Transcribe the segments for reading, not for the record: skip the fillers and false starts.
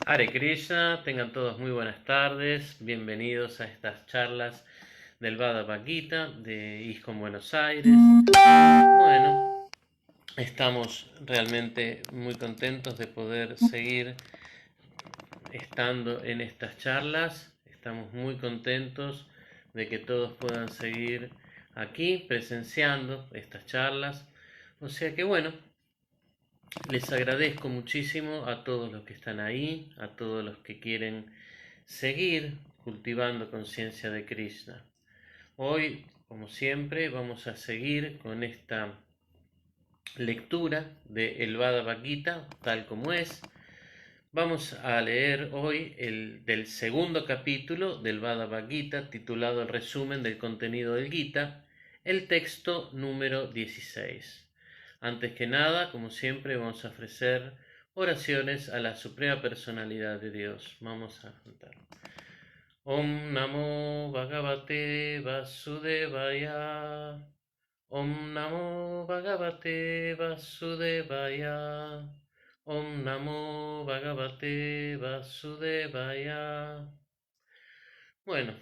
Hare Krishna, tengan todos muy buenas tardes, bienvenidos a estas charlas del Bhagavad Gita de ISKCON Buenos Aires. Bueno, estamos realmente muy contentos de poder seguir estando en estas charlas, estamos muy contentos de que todos puedan seguir aquí presenciando estas charlas, o sea que bueno, les agradezco muchísimo a todos los que están ahí, a todos los que quieren seguir cultivando conciencia de Krishna. Hoy, como siempre, vamos a seguir con esta lectura de el Bhagavad Gita, tal como es. Vamos a leer hoy el del segundo capítulo del Bhagavad Gita, titulado El resumen del contenido del Gita, el texto número 16. Antes que nada, como siempre, vamos a ofrecer oraciones a la Suprema Personalidad de Dios. Vamos a cantar. Om Namo Bhagavate Vasudevaya. Om Namo Bhagavate Vasudevaya. Om Namo Bhagavate Vasudevaya. Bueno,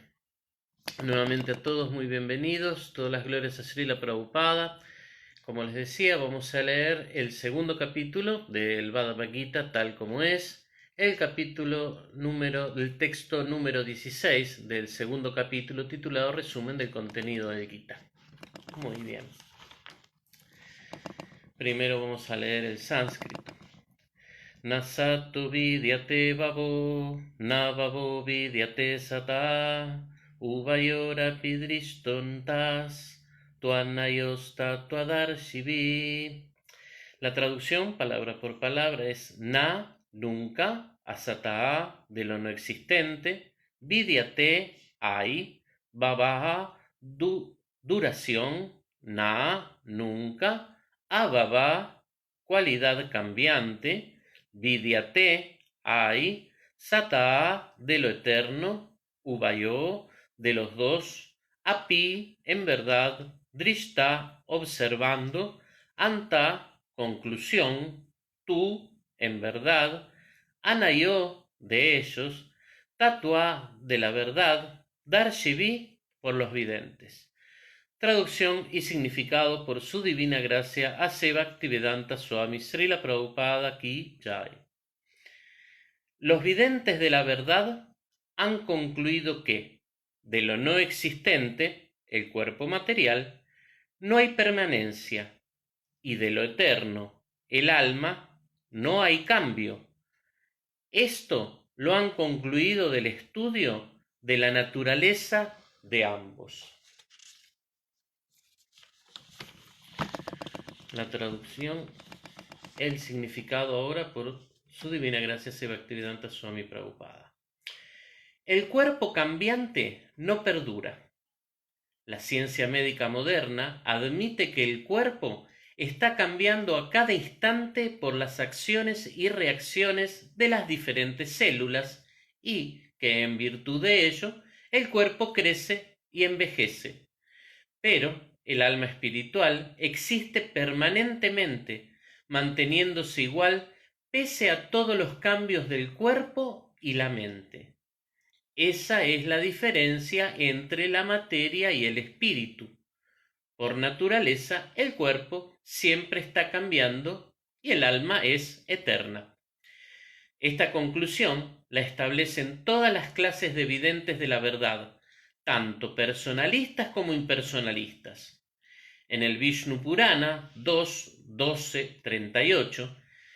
nuevamente a todos muy bienvenidos. Todas las glorias a Srila Prabhupada. Como les decía, vamos a leer el segundo capítulo del Bhagavad Gita tal como es, el texto número 16 del segundo capítulo titulado Resumen del contenido del Gita. Muy bien. Primero vamos a leer el sánscrito. Nasatu vidyate babo, na babo vidyate sata, ubayora pidrishtontas. La traducción, palabra por palabra, es na, nunca, asata, de lo no existente, vidyate, hay, baba, duración, na, nunca, ababa, cualidad cambiante, vidyate, hay, sata, de lo eterno, ubayo, de los dos, api, en verdad, drishta, observando, anta, conclusión, tú, en verdad, anayo, de ellos, tatua, de la verdad, darshivi, por los videntes. Traducción y significado por su divina gracia a Seva Bhaktivedanta Swami Srila Prabhupada Ki Jai. Los videntes de la verdad han concluido que, de lo no existente, el cuerpo material, no hay permanencia, y de lo eterno, el alma, no hay cambio. Esto lo han concluido del estudio de la naturaleza de ambos. La traducción, el significado ahora por su divina gracia Seva Bhaktivedanta Swami Prabhupada. El cuerpo cambiante no perdura. La ciencia médica moderna admite que el cuerpo está cambiando a cada instante por las acciones y reacciones de las diferentes células y que en virtud de ello el cuerpo crece y envejece. Pero el alma espiritual existe permanentemente, manteniéndose igual pese a todos los cambios del cuerpo y la mente. Esa es la diferencia entre la materia y el espíritu. Por naturaleza, el cuerpo siempre está cambiando y el alma es eterna. Esta conclusión la establecen todas las clases de videntes de la verdad, tanto personalistas como impersonalistas. En el Vishnu Purana 2.12.38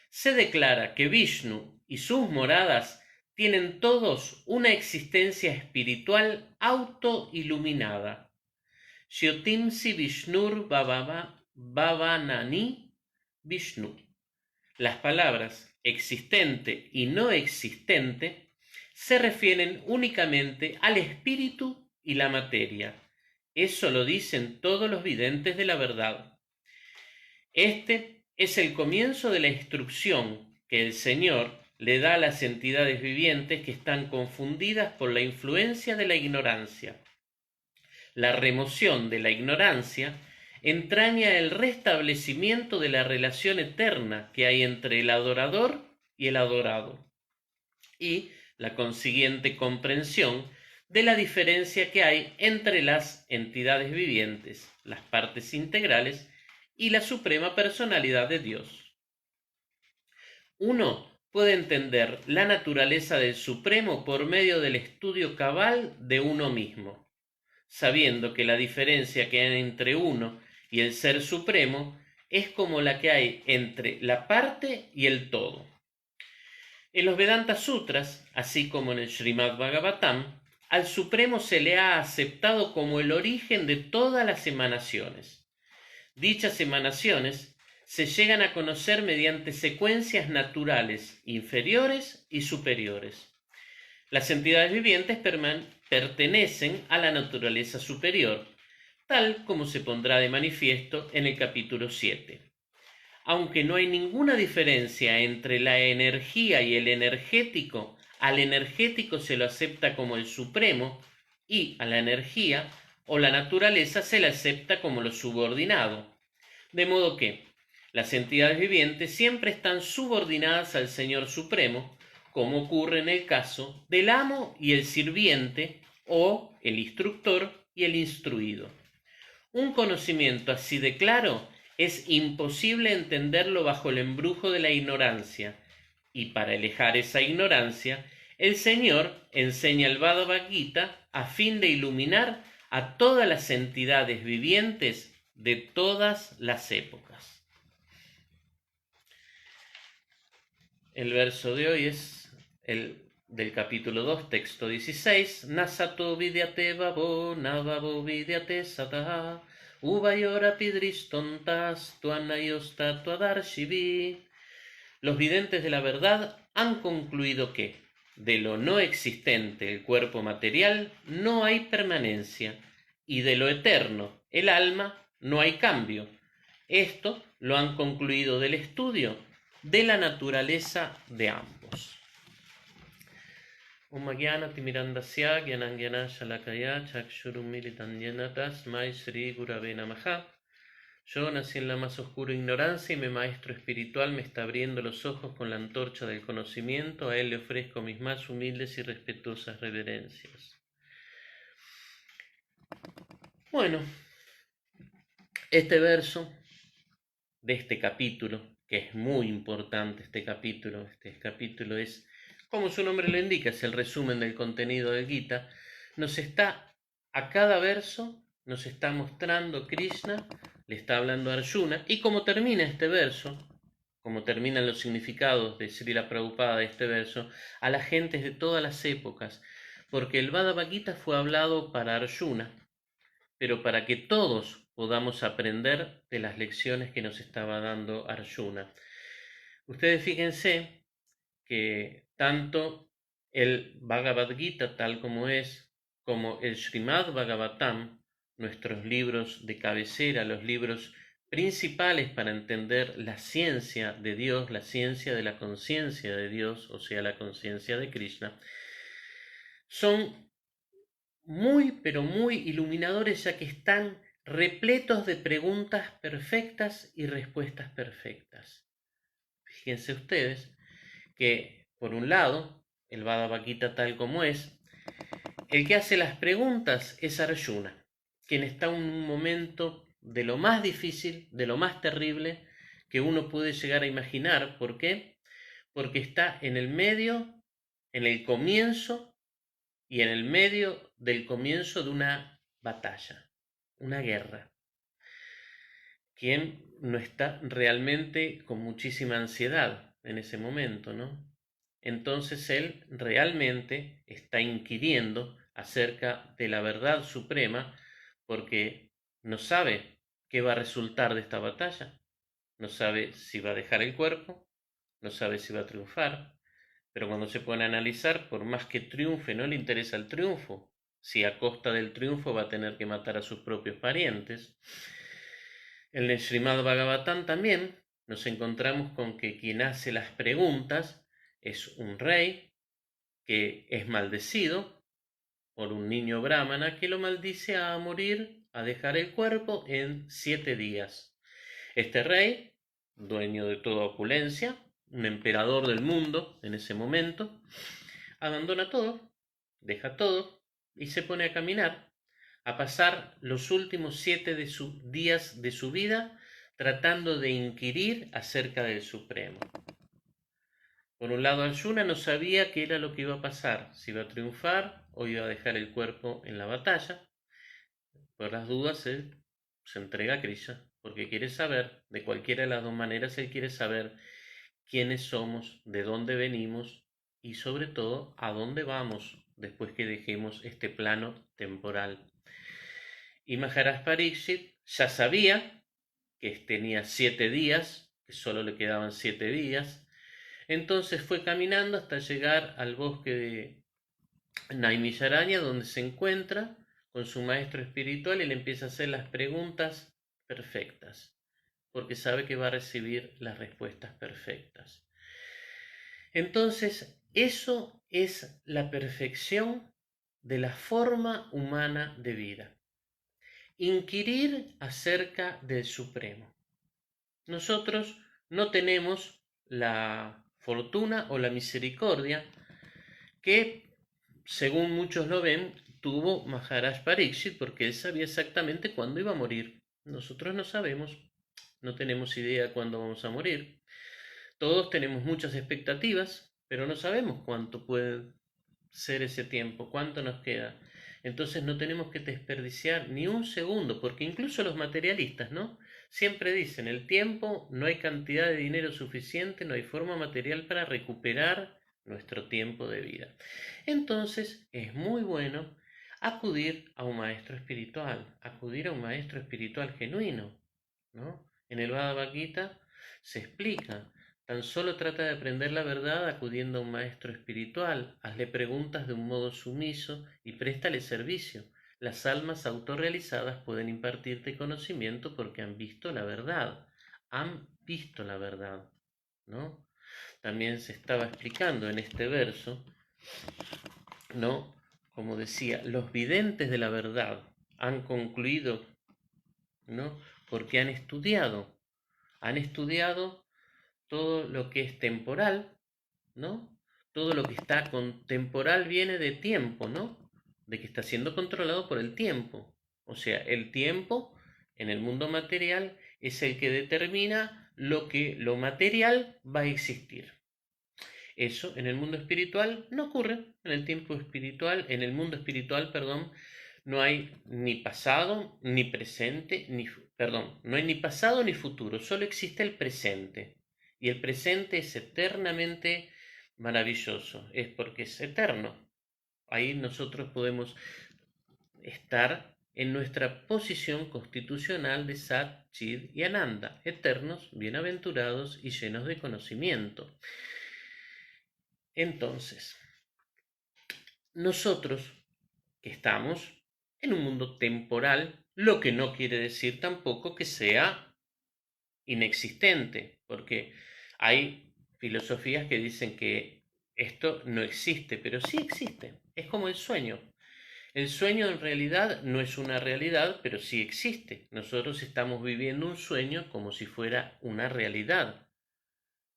se declara que Vishnu y sus moradas tienen todos una existencia espiritual autoiluminada. Shyotimsi Vishnur Bhavanani Vishnu. Las palabras existente y no existente se refieren únicamente al espíritu y la materia. Eso lo dicen todos los videntes de la verdad. Este es el comienzo de la instrucción que el Señor le da a las entidades vivientes que están confundidas por la influencia de la ignorancia. La remoción de la ignorancia entraña el restablecimiento de la relación eterna que hay entre el adorador y el adorado. y la consiguiente comprensión de la diferencia que hay entre las entidades vivientes, las partes integrales y la suprema personalidad de Dios. Uno puede entender la naturaleza del Supremo por medio del estudio cabal de uno mismo, sabiendo que la diferencia que hay entre uno y el Ser Supremo es como la que hay entre la parte y el todo. En los Vedanta Sutras, así como en el Srimad Bhagavatam, al Supremo se le ha aceptado como el origen de todas las emanaciones. Dichas emanaciones se llegan a conocer mediante secuencias naturales inferiores y superiores. Las entidades vivientes pertenecen a la naturaleza superior, tal como se pondrá de manifiesto en el capítulo 7. Aunque no hay ninguna diferencia entre la energía y el energético, al energético se lo acepta como el supremo y a la energía o la naturaleza se la acepta como lo subordinado. De modo que las entidades vivientes siempre están subordinadas al Señor Supremo, como ocurre en el caso del amo y el sirviente, o el instructor y el instruido. Un conocimiento así de claro es imposible entenderlo bajo el embrujo de la ignorancia, y para alejar esa ignorancia, el Señor enseña el Bhagavad Gita a fin de iluminar a todas las entidades vivientes de todas las épocas. El verso de hoy es el del capítulo 2, texto 16. Nasato vidyate babo, nababo vidyate sataha, uvayorapi dristontas, tuanayosta tuadarshivi. Los videntes de la verdad han concluido que, de lo no existente, el cuerpo material, no hay permanencia, y de lo eterno, el alma, no hay cambio. Esto lo han concluido del estudio de la naturaleza de ambos. Om Jnana Timirandasya Jnananjana Shalakaya Chakshurummilitam Jena Tasmai Shri Gurave Namaha. Yo nací en la más oscura ignorancia y mi maestro espiritual me está abriendo los ojos con la antorcha del conocimiento. A él le ofrezco mis más humildes y respetuosas reverencias. Bueno, este verso de este capítulo, que es muy importante este capítulo es, como su nombre lo indica, es el resumen del contenido del Gita, a cada verso nos está mostrando Krishna, le está hablando a Arjuna, y como termina este verso, como terminan los significados de Srila Prabhupada de este verso, a las gentes de todas las épocas, porque el Bhagavad Gita fue hablado para Arjuna, pero para que todos podamos aprender de las lecciones que nos estaba dando Arjuna. Ustedes fíjense que tanto el Bhagavad Gita, tal como es, como el Srimad Bhagavatam, nuestros libros de cabecera, los libros principales para entender la ciencia de Dios, la ciencia de la conciencia de Dios, o sea, la conciencia de Krishna, son muy, pero muy iluminadores, ya que están repletos de preguntas perfectas y respuestas perfectas. Fíjense ustedes que, por un lado, el Bhagavad Gita tal como es, el que hace las preguntas es Arjuna, quien está en un momento de lo más difícil, de lo más terrible que uno puede llegar a imaginar. ¿Por qué? Porque está en el medio, en el comienzo y en el medio del comienzo de una batalla, una guerra. Quien no está realmente con muchísima ansiedad en ese momento, ¿no? Entonces él realmente está inquiriendo acerca de la verdad suprema porque no sabe qué va a resultar de esta batalla, no sabe si va a dejar el cuerpo, no sabe si va a triunfar, pero cuando se pone a analizar, por más que triunfe, no le interesa el triunfo, si a costa del triunfo va a tener que matar a sus propios parientes. En el Srimad Bhagavatam también nos encontramos con que quien hace las preguntas es un rey que es maldecido por un niño brahmana que lo maldice a morir, a dejar el cuerpo en 7 días. Este rey, dueño de toda opulencia, un emperador del mundo en ese momento, abandona todo, deja todo y se pone a caminar, a pasar los últimos 7 días de su vida tratando de inquirir acerca del Supremo. Por un lado, Arjuna no sabía qué era lo que iba a pasar, si iba a triunfar o iba a dejar el cuerpo en la batalla. Por las dudas, él se entrega a Krishna, porque quiere saber, de cualquiera de las dos maneras, él quiere saber quiénes somos, de dónde venimos y sobre todo a dónde vamos después que dejemos este plano temporal. Y Maharaj Pariksit ya sabía que tenía 7 días, que solo le quedaban 7 días, entonces fue caminando hasta llegar al bosque de Naimisharanya, donde se encuentra con su maestro espiritual y le empieza a hacer las preguntas perfectas, porque sabe que va a recibir las respuestas perfectas. Entonces, eso es la perfección de la forma humana de vida. Inquirir acerca del Supremo. Nosotros no tenemos la fortuna o la misericordia que, según muchos lo ven, tuvo Maharaj Pariksit, porque él sabía exactamente cuándo iba a morir. Nosotros no sabemos, no tenemos idea de cuándo vamos a morir. Todos tenemos muchas expectativas, pero no sabemos cuánto puede ser ese tiempo, cuánto nos queda. Entonces no tenemos que desperdiciar ni un segundo, porque incluso los materialistas, ¿no? Siempre dicen, el tiempo, no hay cantidad de dinero suficiente, no hay forma material para recuperar nuestro tiempo de vida. Entonces es muy bueno acudir a un maestro espiritual, acudir a un maestro espiritual genuino, ¿no? En el Bhagavad Gita se explica, tan solo trata de aprender la verdad acudiendo a un maestro espiritual, hazle preguntas de un modo sumiso y préstale servicio. Las almas autorrealizadas pueden impartirte conocimiento porque han visto la verdad, ¿no? También se estaba explicando en este verso, ¿no? Como decía, los videntes de la verdad han concluido, ¿no? Porque han estudiado todo lo que es temporal, ¿no? Todo lo que está temporal viene de tiempo, ¿no? De que está siendo controlado por el tiempo. O sea, el tiempo en el mundo material es el que determina lo material va a existir. Eso en el mundo espiritual no ocurre. En el mundo espiritual, perdón, no hay ni pasado, ni presente, no hay ni pasado ni futuro, solo existe el presente. Y el presente es eternamente maravilloso, es porque es eterno. Ahí nosotros podemos estar en nuestra posición constitucional de Sat, Chid y Ananda, eternos, bienaventurados y llenos de conocimiento. Entonces, nosotros que estamos en un mundo temporal, lo que no quiere decir tampoco que sea inexistente, porque hay filosofías que dicen que esto no existe, pero sí existe, es como el sueño. El sueño en realidad no es una realidad, pero sí existe. Nosotros estamos viviendo un sueño como si fuera una realidad.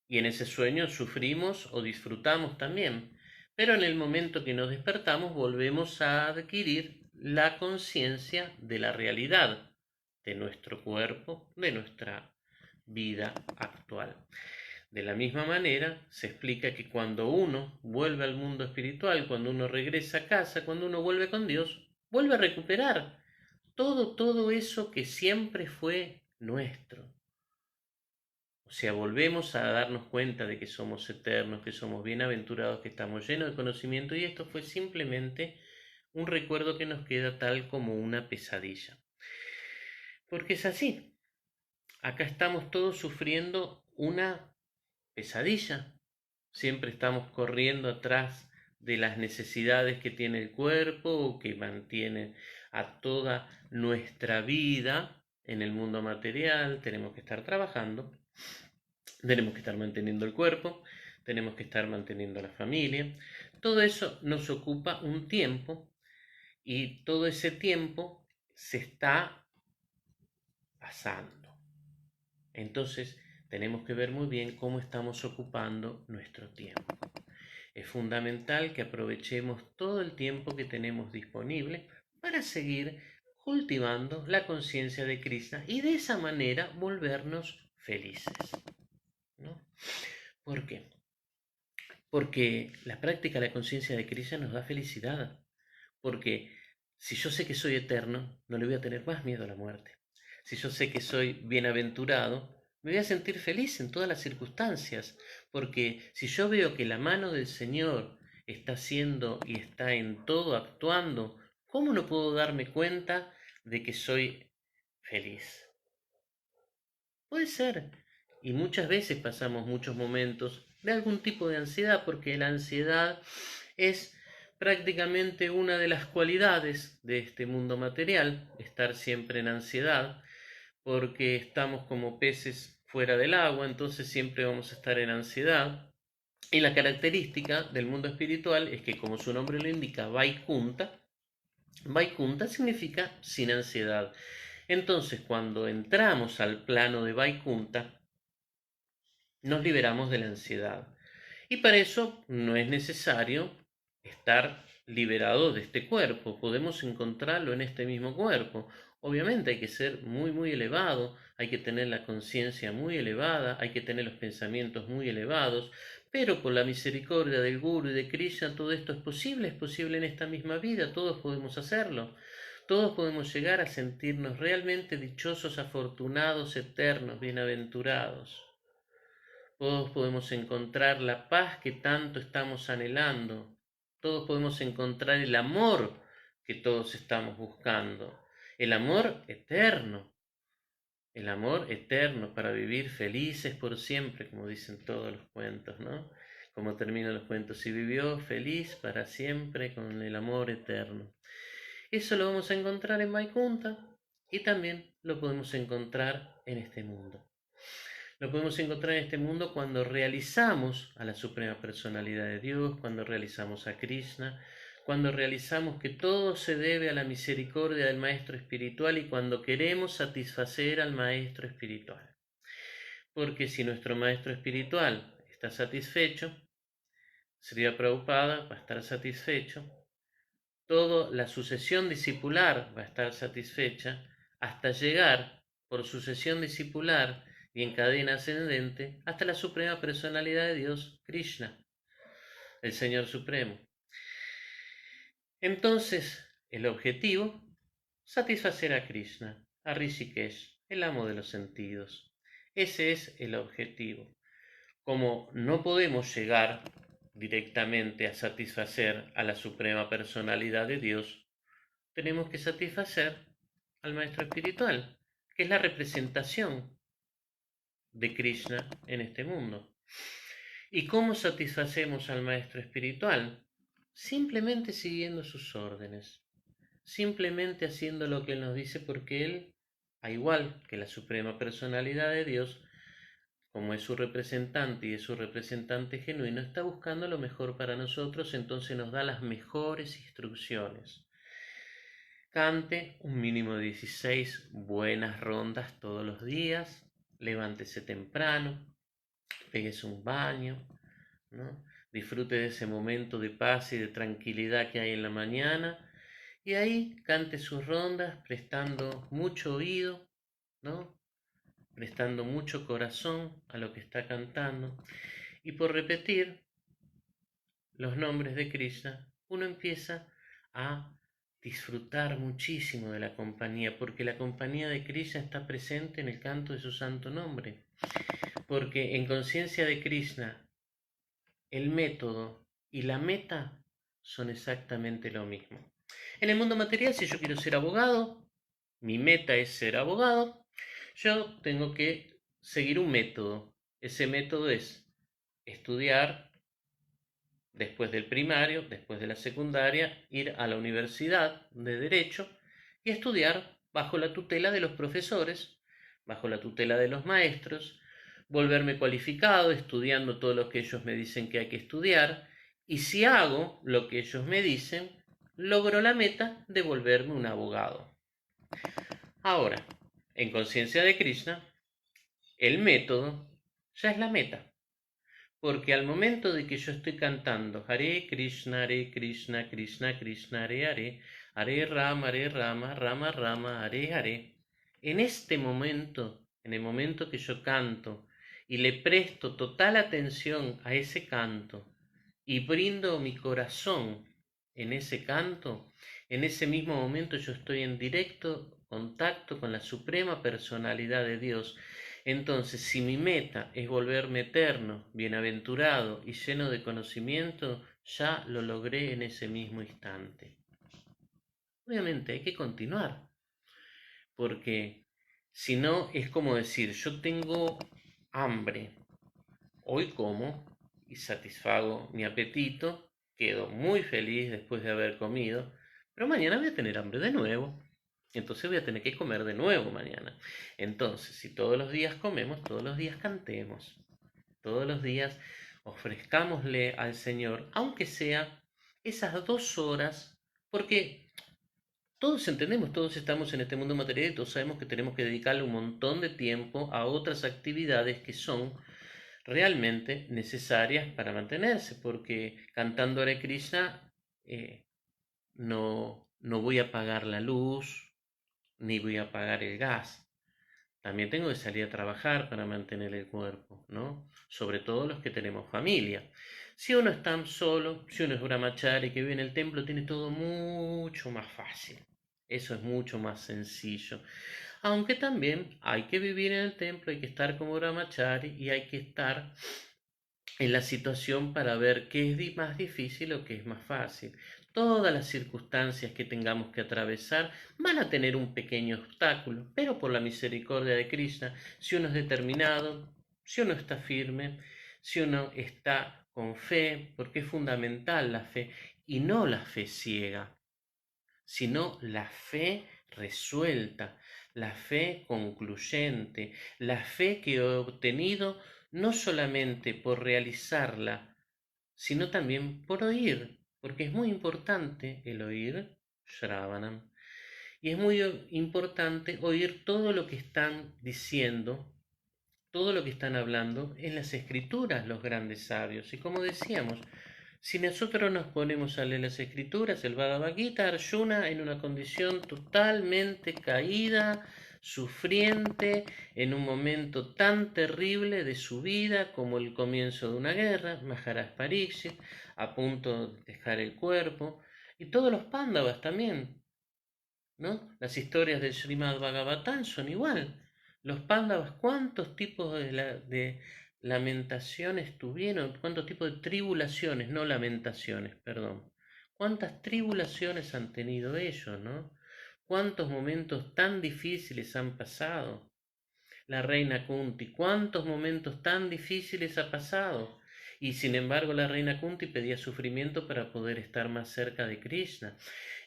Y en ese sueño sufrimos o disfrutamos también. Pero en el momento que nos despertamos volvemos a adquirir la conciencia de la realidad, de nuestro cuerpo, de nuestra vida actual. De la misma manera, se explica que cuando uno vuelve al mundo espiritual, cuando uno regresa a casa, cuando uno vuelve con Dios, vuelve a recuperar todo eso que siempre fue nuestro. O sea, volvemos a darnos cuenta de que somos eternos, que somos bienaventurados, que estamos llenos de conocimiento y esto fue simplemente un recuerdo que nos queda tal como una pesadilla. Porque es así. Acá estamos todos sufriendo una pesadilla. Siempre estamos corriendo atrás de las necesidades que tiene el cuerpo o que mantienen a toda nuestra vida en el mundo material. Tenemos que estar trabajando, tenemos que estar manteniendo el cuerpo, tenemos que estar manteniendo la familia. Todo eso nos ocupa un tiempo y todo ese tiempo se está pasando. Entonces tenemos que ver muy bien cómo estamos ocupando nuestro tiempo. Es fundamental que aprovechemos todo el tiempo que tenemos disponible para seguir cultivando la conciencia de Krishna y de esa manera volvernos felices, ¿no? ¿Por qué? Porque la práctica de la conciencia de Krishna nos da felicidad. Porque si yo sé que soy eterno, no le voy a tener más miedo a la muerte. Si yo sé que soy bienaventurado, me voy a sentir feliz en todas las circunstancias. Porque si yo veo que la mano del Señor está haciendo y está en todo actuando, ¿cómo no puedo darme cuenta de que soy feliz? Puede ser. Y muchas veces pasamos muchos momentos de algún tipo de ansiedad, porque la ansiedad es prácticamente una de las cualidades de este mundo material, estar siempre en ansiedad, porque estamos como peces fuera del agua, entonces siempre vamos a estar en ansiedad. Y la característica del mundo espiritual es que, como su nombre lo indica, Vaikunta, Vaikunta significa sin ansiedad. Entonces, cuando entramos al plano de Vaikunta, nos liberamos de la ansiedad. Y para eso no es necesario estar liberados de este cuerpo, podemos encontrarlo en este mismo cuerpo. Obviamente hay que ser muy, muy elevado, hay que tener la conciencia muy elevada, hay que tener los pensamientos muy elevados, pero por la misericordia del Guru y de Krishna todo esto es posible en esta misma vida, todos podemos hacerlo. Todos podemos llegar a sentirnos realmente dichosos, afortunados, eternos, bienaventurados. Todos podemos encontrar la paz que tanto estamos anhelando. Todos podemos encontrar el amor que todos estamos buscando. El amor eterno. El amor eterno para vivir felices por siempre, como dicen todos los cuentos, ¿no? Como terminan los cuentos. Y vivió feliz para siempre con el amor eterno. Eso lo vamos a encontrar en Vaikunta y también lo podemos encontrar en este mundo. Lo podemos encontrar en este mundo cuando realizamos a la Suprema Personalidad de Dios, cuando realizamos a Krishna, cuando realizamos que todo se debe a la misericordia del Maestro Espiritual y cuando queremos satisfacer al Maestro Espiritual. Porque si nuestro Maestro Espiritual está satisfecho, Srila Prabhupada va a estar satisfecho, toda la sucesión discipular va a estar satisfecha, hasta llegar por sucesión discipular y en cadena ascendente hasta la Suprema Personalidad de Dios, Krishna, el Señor Supremo. Entonces, el objetivo, satisfacer a Krishna, a Rishikesh, el amo de los sentidos. Ese es el objetivo. Como no podemos llegar directamente a satisfacer a la Suprema Personalidad de Dios, tenemos que satisfacer al Maestro Espiritual, que es la representación de Krishna en este mundo. ¿Y cómo satisfacemos al Maestro Espiritual? Simplemente siguiendo sus órdenes, simplemente haciendo lo que Él nos dice, porque Él, al igual que la Suprema Personalidad de Dios, como es su representante y es su representante genuino, está buscando lo mejor para nosotros, entonces nos da las mejores instrucciones. Cante un mínimo de 16 buenas rondas todos los días, levántese temprano, péguese un baño, ¿no? Disfrute de ese momento de paz y de tranquilidad que hay en la mañana y ahí cante sus rondas prestando mucho oído, ¿no? Prestando mucho corazón a lo que está cantando y por repetir los nombres de Krishna uno empieza a disfrutar muchísimo de la compañía, porque la compañía de Krishna está presente en el canto de su santo nombre, porque en conciencia de Krishna el método y la meta son exactamente lo mismo. En el mundo material, si yo quiero ser abogado, mi meta es ser abogado, yo tengo que seguir un método. Ese método es estudiar después del primario, después de la secundaria, ir a la universidad de Derecho y estudiar bajo la tutela de los profesores, bajo la tutela de los maestros, volverme cualificado estudiando todo lo que ellos me dicen que hay que estudiar, y si hago lo que ellos me dicen, logro la meta de volverme un abogado. Ahora, en conciencia de Krishna, el método ya es la meta. Porque al momento de que yo estoy cantando Hare Krishna, Krishna Krishna, Hare Rama, Rama Rama, Hare Hare, en este momento, en el momento que yo canto y le presto total atención a ese canto y brindo mi corazón en ese canto, en ese mismo momento yo estoy en directo contacto con la suprema personalidad de Dios. Entonces, si mi meta es volverme eterno, bienaventurado y lleno de conocimiento, ya lo logré en ese mismo instante. Obviamente hay que continuar, porque si no es como decir, yo tengo hambre, hoy como y satisfago mi apetito, quedo muy feliz después de haber comido, pero mañana voy a tener hambre de nuevo. Entonces voy a tener que comer de nuevo mañana. Entonces, si todos los días comemos, todos los días cantemos. Todos los días ofrezcámosle al Señor, aunque sea esas 2 horas, porque todos entendemos, todos estamos en este mundo material y todos sabemos que tenemos que dedicarle un montón de tiempo a otras actividades que son realmente necesarias para mantenerse, porque cantando Hare Krishna no voy a pagar la luz, ni voy a pagar el gas. También tengo que salir a trabajar para mantener el cuerpo, ¿no? Sobre todo los que tenemos familia. Si uno está solo, si uno es brahmachari que vive en el templo, tiene todo mucho más fácil. Eso es mucho más sencillo. Aunque también hay que vivir en el templo, hay que estar como brahmachari y hay que estar en la situación para ver qué es más difícil o qué es más fácil. Todas las circunstancias que tengamos que atravesar van a tener un pequeño obstáculo, pero por la misericordia de Krishna, si uno es determinado, si uno está firme, si uno está con fe, porque es fundamental la fe, y no la fe ciega, sino la fe resuelta, la fe concluyente, la fe que he obtenido no solamente por realizarla, sino también por oír, porque es muy importante el oír, Shravanam, y es muy importante oír todo lo que están diciendo, todo lo que están hablando en las escrituras los grandes sabios. Y como decíamos, si nosotros nos ponemos a leer las escrituras, el Bhagavad Gita, Arjuna en una condición totalmente caída, sufriente, en un momento tan terrible de su vida como el comienzo de una guerra, Maharaj Pariksit, a punto de dejar el cuerpo, y todos los Pándavas también, ¿no? Las historias del Srimad Bhagavatam son igual. Los Pándavas, ¿cuántos tipos de lamentaciones tuvieron? ¿Cuántos tipos de tribulaciones? No lamentaciones, perdón. ¿Cuántas tribulaciones han tenido ellos, no? ¿Cuántos momentos tan difíciles han pasado? La reina Kunti, ¿cuántos momentos tan difíciles ha pasado? Y sin embargo la reina Kunti pedía sufrimiento para poder estar más cerca de Krishna.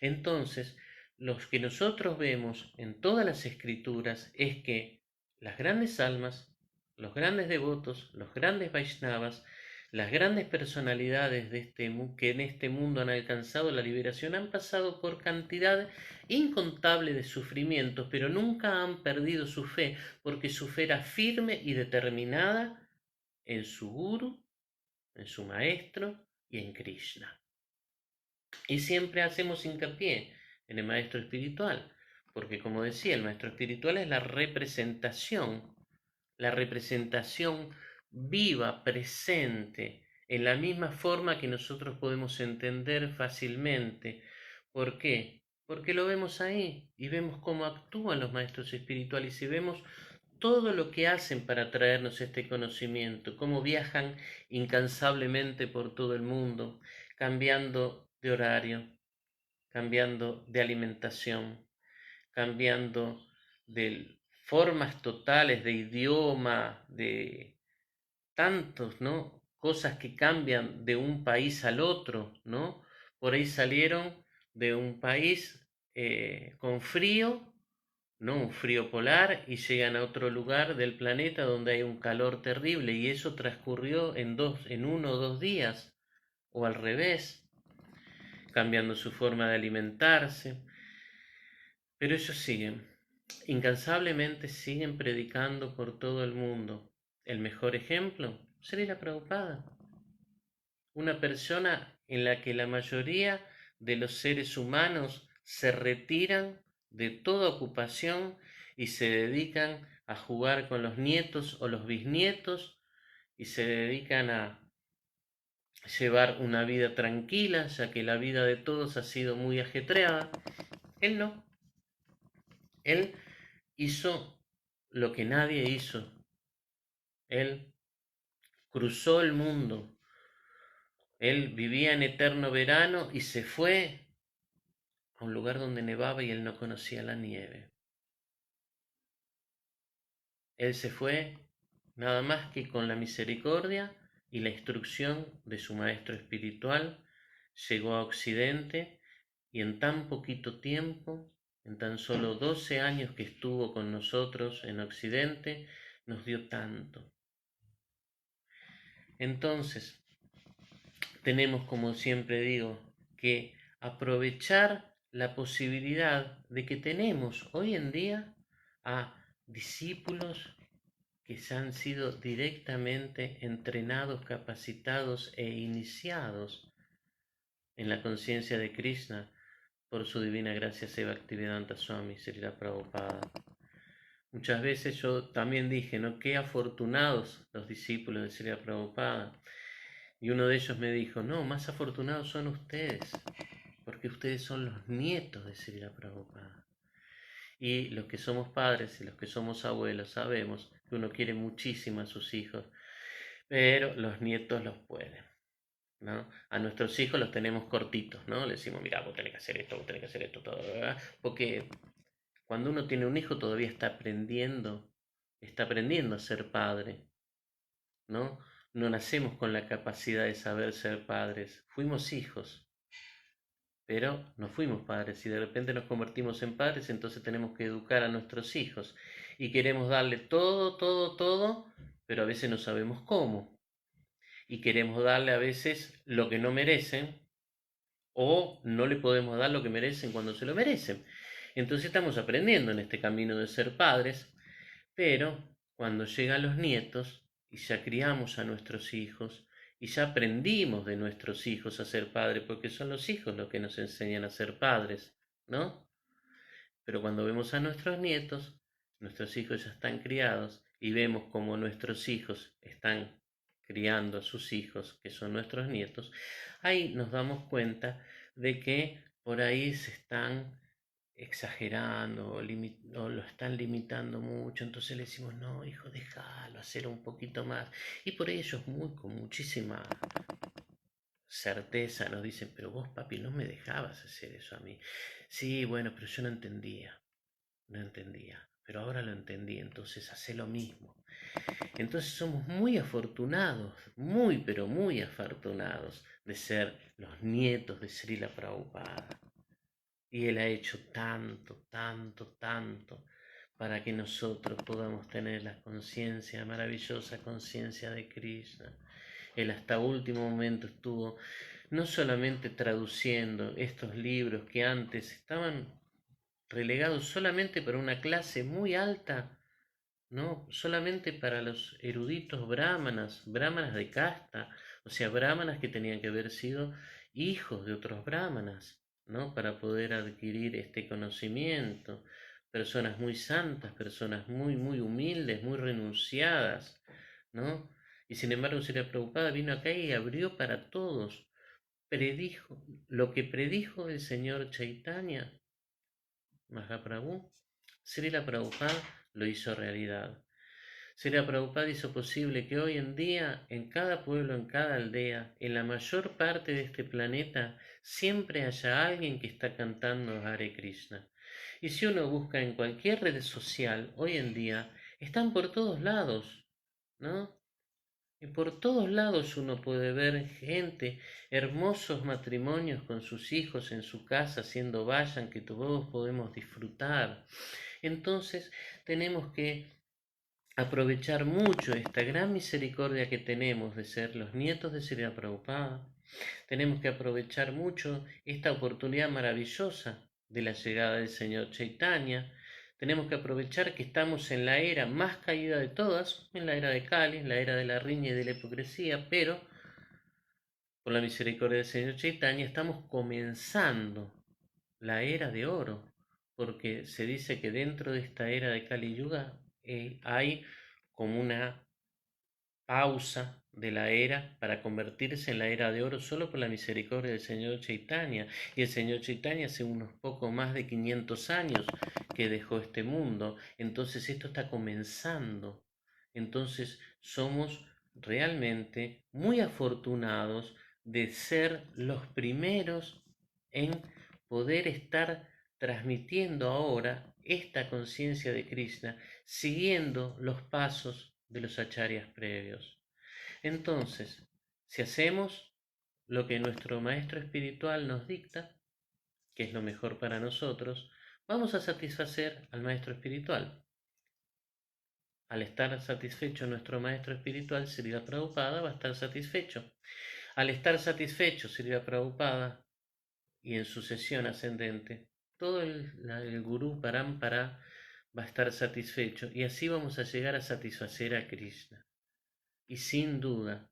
Entonces, los que nosotros vemos en todas las escrituras es que las grandes almas, los grandes devotos, los grandes Vaishnavas, las grandes personalidades que en este mundo han alcanzado la liberación han pasado por cantidad incontable de sufrimientos, pero nunca han perdido su fe, porque su fe era firme y determinada en su guru, en su maestro y en Krishna. Y siempre hacemos hincapié en el maestro espiritual, porque como decía, el maestro espiritual es la representación viva, presente, en la misma forma que nosotros podemos entender fácilmente. ¿Por qué? Porque lo vemos ahí y vemos cómo actúan los maestros espirituales y vemos todo lo que hacen para traernos este conocimiento, cómo viajan incansablemente por todo el mundo, cambiando de horario, cambiando de alimentación, cambiando de formas totales de idioma, de tantos, ¿no? Cosas que cambian de un país al otro, ¿no? Por ahí salieron de un país con frío, ¿no? Un frío polar, y llegan a otro lugar del planeta donde hay un calor terrible, y eso transcurrió en 1 o 2 días, o al revés, cambiando su forma de alimentarse. Pero ellos siguen, incansablemente siguen predicando por todo el mundo, el mejor ejemplo? Srila Prabhupada. Una persona en la que la mayoría de los seres humanos se retiran de toda ocupación y se dedican a jugar con los nietos o los bisnietos y se dedican a llevar una vida tranquila, ya que la vida de todos ha sido muy ajetreada. Él no. Él hizo lo que nadie hizo. Él cruzó el mundo. Él vivía en eterno verano y se fue a un lugar donde nevaba y él no conocía la nieve. Él se fue nada más que con la misericordia y la instrucción de su maestro espiritual, llegó a Occidente y en tan poquito tiempo, en tan solo 12 años que estuvo con nosotros en Occidente, nos dio tanto. Entonces, tenemos, como siempre digo, que aprovechar la posibilidad de que tenemos hoy en día a discípulos que ya han sido directamente entrenados, capacitados e iniciados en la conciencia de Krishna por su divina gracia Seva Bhaktivedanta Swami Srila Prabhupada. Muchas veces yo también dije, ¿no? Qué afortunados los discípulos de Srila Prabhupada. Y uno de ellos me dijo, no, más afortunados son ustedes, porque ustedes son los nietos de Srila Prabhupada. Y los que somos padres y los que somos abuelos sabemos que uno quiere muchísimo a sus hijos, pero los nietos los pueden, ¿no? A nuestros hijos los tenemos cortitos, ¿no? Le decimos, mira, vos tenés que hacer esto, vos tenés que hacer esto, todo, ¿verdad? Porque cuando uno tiene un hijo todavía está aprendiendo a ser padre, ¿no? No nacemos con la capacidad de saber ser padres, fuimos hijos, pero no fuimos padres y de repente nos convertimos en padres, entonces tenemos que educar a nuestros hijos y queremos darle todo, todo, todo, pero a veces no sabemos cómo. Y queremos darle a veces lo que no merecen o no le podemos dar lo que merecen cuando se lo merecen. Entonces estamos aprendiendo en este camino de ser padres, pero cuando llegan los nietos y ya criamos a nuestros hijos y ya aprendimos de nuestros hijos a ser padres, porque son los hijos los que nos enseñan a ser padres, ¿no? Pero cuando vemos a nuestros hijos ya están criados y vemos como nuestros hijos están criando a sus hijos, que son nuestros nietos, ahí nos damos cuenta de que por ahí se están exagerando o lo están limitando mucho, entonces le decimos, no, hijo, déjalo hacer un poquito más. Y por ellos con muchísima certeza nos dicen, pero vos, papi, no me dejabas hacer eso a mí. Sí, bueno, pero yo no entendía, pero ahora lo entendí, entonces hace lo mismo. Entonces somos muy afortunados, muy, pero muy afortunados de ser los nietos de Srila Prabhupada. Y Él ha hecho tanto, tanto, tanto para que nosotros podamos tener la conciencia, maravillosa conciencia de Krishna. Él hasta último momento estuvo no solamente traduciendo estos libros que antes estaban relegados solamente para una clase muy alta, ¿no? Solamente para los eruditos brahmanas de casta, o sea, brahmanas que tenían que haber sido hijos de otros brahmanas, ¿no? Para poder adquirir este conocimiento. Personas muy santas, personas muy, muy humildes, muy renunciadas, ¿no? Y sin embargo, Srila Prabhupada vino acá y abrió para todos. Predijo lo que predijo el señor Chaitanya Mahaprabhu. Srila Prabhupada lo hizo realidad. Srila Prabhupada hizo posible que hoy en día, en cada pueblo, en cada aldea, en la mayor parte de este planeta, siempre haya alguien que está cantando Hare Krishna. Y si uno busca en cualquier red social, hoy en día, están por todos lados, ¿no? Y por todos lados uno puede ver gente, hermosos matrimonios con sus hijos en su casa haciendo vayan que todos podemos disfrutar. Entonces tenemos que aprovechar mucho esta gran misericordia que tenemos de ser los nietos de Srila Prabhupada. Tenemos que aprovechar mucho esta oportunidad maravillosa de la llegada del Señor Chaitanya, Tenemos que aprovechar que estamos en la era más caída de todas, en la era de Kali, en la era de la riña y de la hipocresía, pero por la misericordia del Señor Chaitanya estamos comenzando la era de oro, porque se dice que dentro de esta era de Kali Yuga hay como una pausa de la era para convertirse en la era de oro solo por la misericordia del Señor Chaitanya. Y el Señor Chaitanya hace unos poco más de 500 años que dejó este mundo. Entonces esto está comenzando. Entonces somos realmente muy afortunados de ser los primeros en poder estar transmitiendo ahora esta conciencia de Krishna, siguiendo los pasos de los acharyas previos. Entonces, si hacemos lo que nuestro maestro espiritual nos dicta, que es lo mejor para nosotros, vamos a satisfacer al maestro espiritual. Al estar satisfecho nuestro maestro espiritual, Srila Prabhupada va a estar satisfecho. Al estar satisfecho Srila Prabhupada y en sucesión ascendente, todo el gurú Parampara va a estar satisfecho y así vamos a llegar a satisfacer a Krishna. Y sin duda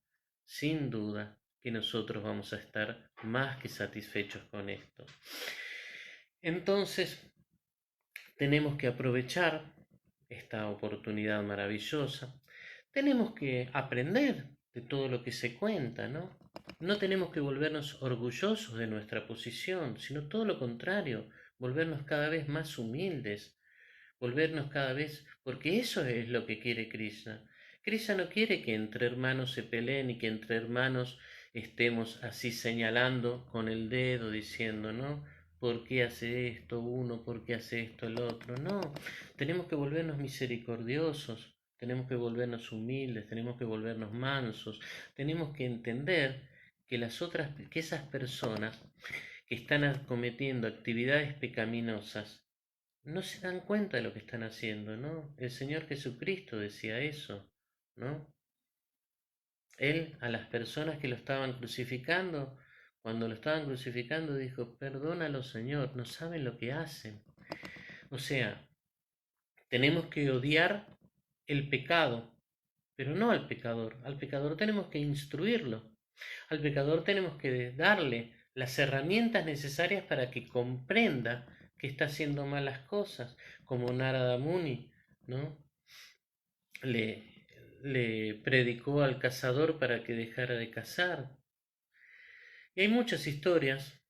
que nosotros vamos a estar más que satisfechos con esto. Entonces, tenemos que aprovechar esta oportunidad maravillosa. Tenemos que aprender de todo lo que se cuenta, ¿no? No tenemos que volvernos orgullosos de nuestra posición, sino todo lo contrario, volvernos cada vez más humildes, volvernos cada vez, porque eso es lo que quiere Krishna. Krishna no quiere que entre hermanos se peleen y que entre hermanos estemos así señalando con el dedo diciendo, ¿no? ¿Por qué hace esto uno? ¿Por qué hace esto el otro? No, tenemos que volvernos misericordiosos, tenemos que volvernos humildes, tenemos que volvernos mansos, tenemos que entender que que esas personas que están cometiendo actividades pecaminosas no se dan cuenta de lo que están haciendo, ¿no? El Señor Jesucristo decía eso, ¿no? Él a las personas que lo estaban crucificando, cuando lo estaban crucificando, dijo, perdónalo, Señor, no saben lo que hacen. O sea, tenemos que odiar el pecado, pero no al pecador tenemos que instruirlo, al pecador tenemos que darle las herramientas necesarias para que comprenda que está haciendo malas cosas, como Narada Muni, ¿no? Le predicó al cazador para que dejara de cazar. Y hay muchas historias,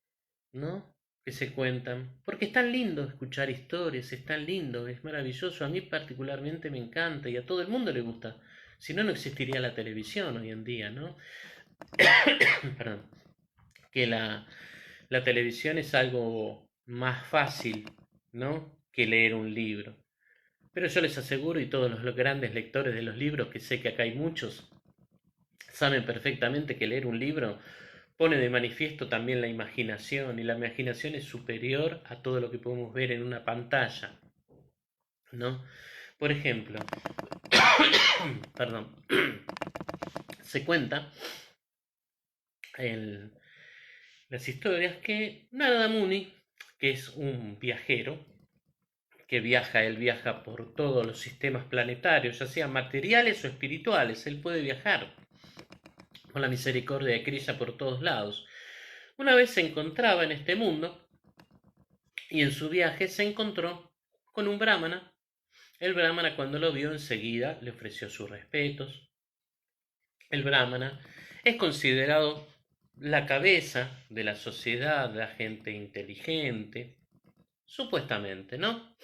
¿no? Que se cuentan, porque es tan lindo escuchar historias, es tan lindo, es maravilloso, a mí particularmente me encanta y a todo el mundo le gusta, si no, no existiría la televisión hoy en día, ¿no? Perdón, que la televisión es algo más fácil, ¿no? Que leer un libro. Pero yo les aseguro, y todos los grandes lectores de los libros, que sé que acá hay muchos, saben perfectamente que leer un libro pone de manifiesto también la imaginación, y la imaginación es superior a todo lo que podemos ver en una pantalla, ¿no? Por ejemplo, perdón, se cuenta las historias que Narada Muni, que es un viajero, él viaja por todos los sistemas planetarios, ya sean materiales o espirituales, él puede viajar con la misericordia de Krishna por todos lados. Una vez se encontraba en este mundo y en su viaje se encontró con un brahmana. El brahmana, cuando lo vio, enseguida le ofreció sus respetos. El brahmana es considerado la cabeza de la sociedad, la gente inteligente, supuestamente, ¿no?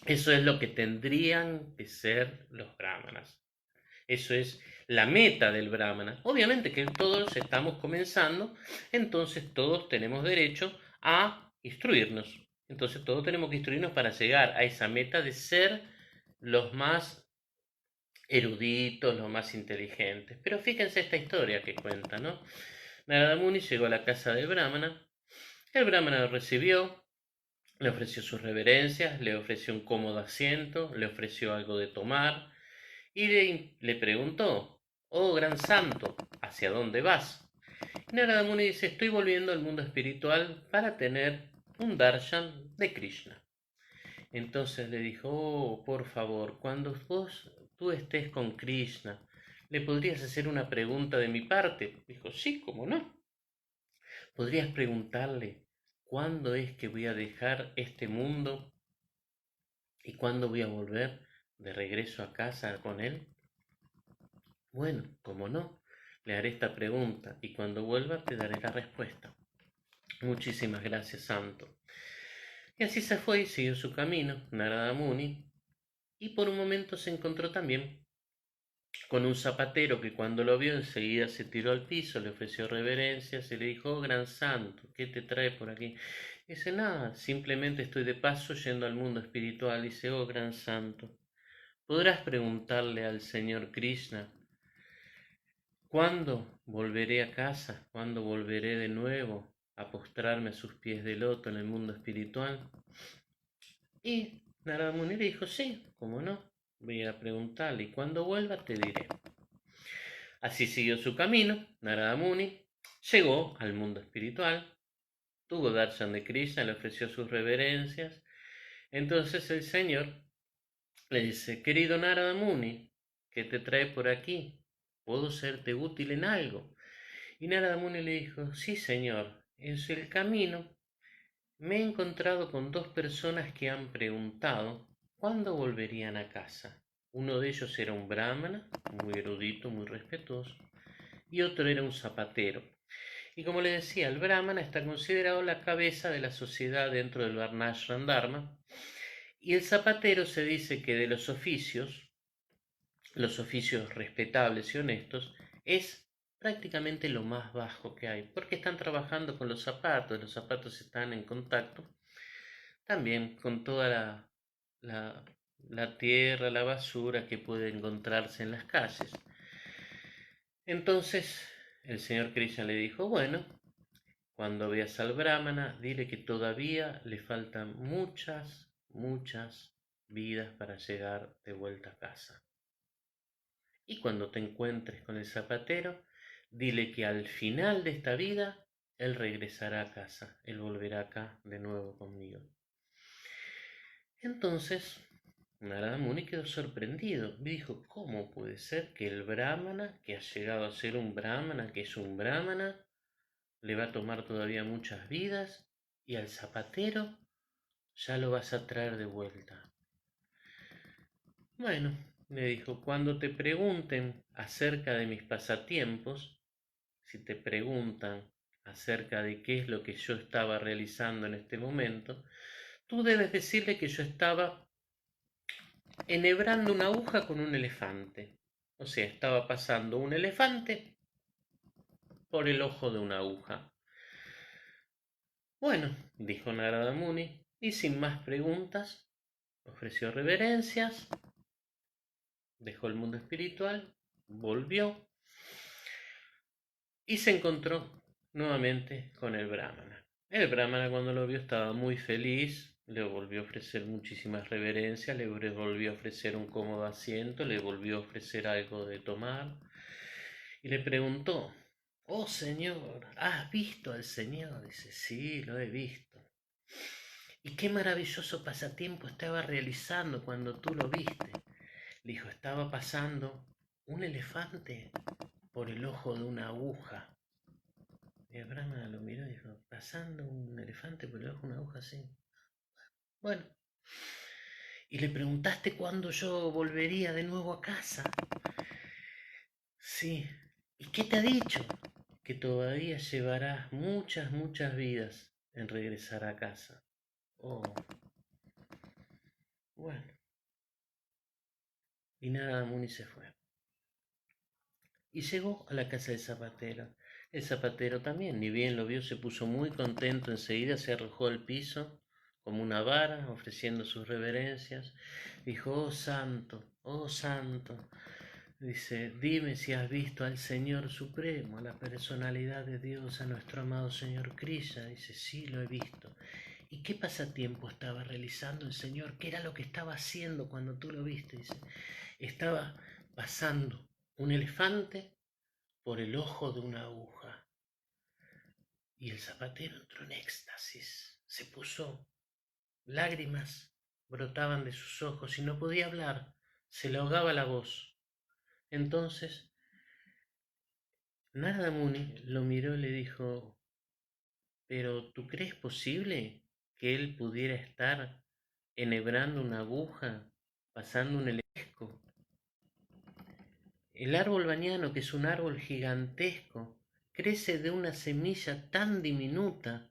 Eso es lo que tendrían que ser los brahmanas. Eso es la meta del brahmana. Obviamente que todos estamos comenzando, entonces todos tenemos derecho a instruirnos. Entonces todos tenemos que instruirnos para llegar a esa meta de ser los más eruditos, los más inteligentes. Pero fíjense esta historia que cuenta, ¿no? Narada Muni llegó a la casa del brahmana, el brahmana lo recibió, le ofreció sus reverencias, le ofreció un cómodo asiento, le ofreció algo de tomar y le preguntó, oh gran santo, ¿hacia dónde vas? Y Narada Muni dice, estoy volviendo al mundo espiritual para tener un darshan de Krishna. Entonces le dijo, oh, por favor, cuando tú estés con Krishna, ¿le podrías hacer una pregunta de mi parte? Dijo, sí, cómo no. ¿Podrías preguntarle cuándo es que voy a dejar este mundo y cuándo voy a volver de regreso a casa con él? Bueno, cómo no. Le haré esta pregunta y cuando vuelva te daré la respuesta. Muchísimas gracias, Santo. Y así se fue y siguió su camino, Narada Muni, y por un momento se encontró también con un zapatero que cuando lo vio enseguida se tiró al piso, le ofreció reverencias y le dijo, oh, gran santo, ¿qué te trae por aquí? Dice, nada, simplemente estoy de paso yendo al mundo espiritual. Dice, oh, gran santo, ¿podrás preguntarle al Señor Krishna cuándo volveré a casa? ¿Cuándo volveré de nuevo a postrarme a sus pies de loto en el mundo espiritual? Y Narada Muni le dijo, sí, cómo no, voy a preguntarle y cuando vuelva te diré. Así siguió su camino, Narada Muni, llegó al mundo espiritual, tuvo darshan de Krishna, le ofreció sus reverencias. Entonces el Señor le dice, querido Narada Muni, ¿qué te trae por aquí? ¿Puedo serte útil en algo? Y Narada Muni le dijo, sí, Señor, en el camino me he encontrado con dos personas que han preguntado cuándo volverían a casa. Uno de ellos era un brahmana, muy erudito, muy respetuoso, y otro era un zapatero. Y como le decía, el brahmana está considerado la cabeza de la sociedad dentro del Varnashram Dharma, y el zapatero se dice que de los oficios respetables y honestos, es prácticamente lo más bajo que hay, porque están trabajando con los zapatos están en contacto también con toda la, la tierra, la basura que puede encontrarse en las calles. Entonces el señor Krishna le dijo, bueno, cuando veas al brahmana, dile que todavía le faltan muchas vidas para llegar de vuelta a casa. Y cuando te encuentres con el zapatero, dile que al final de esta vida, él regresará a casa, él volverá acá de nuevo conmigo. Entonces, Narada Muni quedó sorprendido. Dijo, ¿cómo puede ser que el brahmana, que ha llegado a ser un brahmana, que es un brahmana, le va a tomar todavía muchas vidas y al zapatero ya lo vas a traer de vuelta? Bueno, le dijo, cuando te pregunten acerca de mis pasatiempos, si te preguntan acerca de qué es lo que yo estaba realizando en este momento, tú debes decirle que yo estaba enhebrando una aguja con un elefante. O sea, estaba pasando un elefante por el ojo de una aguja. Bueno, dijo Narada Muni, y sin más preguntas, ofreció reverencias, dejó el mundo espiritual, volvió y se encontró nuevamente con el brahmana. El brahmana cuando lo vio estaba muy feliz, le volvió a ofrecer muchísimas reverencias, le volvió a ofrecer un cómodo asiento, le volvió a ofrecer algo de tomar y le preguntó, oh señor, ¿has visto al señor? Dice, sí, lo he visto. ¿Y qué maravilloso pasatiempo estaba realizando cuando tú lo viste? Le dijo, estaba pasando un elefante por el ojo de una aguja. Y el brahmana lo miró y dijo, pasando un elefante por el ojo de una aguja, sí. Bueno, y le preguntaste cuándo yo volvería de nuevo a casa. Sí. ¿Y qué te ha dicho? Que todavía llevarás muchas vidas en regresar a casa. Oh, bueno. Y Narada Muni se fue. Y llegó a la casa del zapatero. El zapatero también, ni bien lo vio, se puso muy contento, enseguida se arrojó al piso como una vara, ofreciendo sus reverencias. Dijo, oh santo, dice, dime si has visto al Señor Supremo, a la personalidad de Dios, a nuestro amado Señor Krishna. Dice, sí, lo he visto. ¿Y qué pasatiempo estaba realizando el Señor? ¿Qué era lo que estaba haciendo cuando tú lo viste? Dice, estaba pasando un elefante por el ojo de una aguja. Y el zapatero entró en éxtasis, se puso lágrimas brotaban de sus ojos y no podía hablar, se le ahogaba la voz. Entonces Narada Muni lo miró y le dijo: ¿pero tú crees posible que él pudiera estar enhebrando una aguja, pasando un elefco? El árbol bañano, que es un árbol gigantesco, crece de una semilla tan diminuta.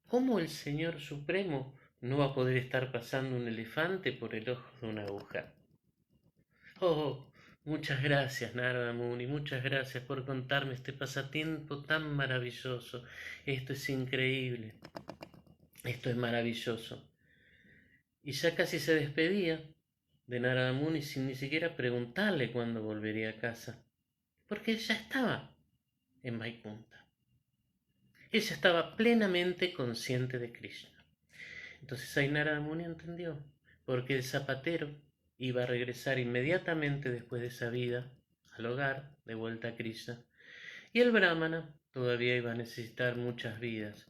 ¿Cómo el Señor Supremo no va a poder estar pasando un elefante por el ojo de una aguja? Oh, muchas gracias, Narada Muni, muchas gracias por contarme este pasatiempo tan maravilloso. Esto es increíble, esto es maravilloso. Y ya casi se despedía de Narada Muni sin ni siquiera preguntarle cuándo volvería a casa, porque él ya estaba en Vaikunta. Él ya estaba plenamente consciente de Krishna. Entonces ahí Narada Muni entendió, porque el zapatero iba a regresar inmediatamente después de esa vida al hogar, de vuelta a Krishna, y el brahmana todavía iba a necesitar muchas vidas,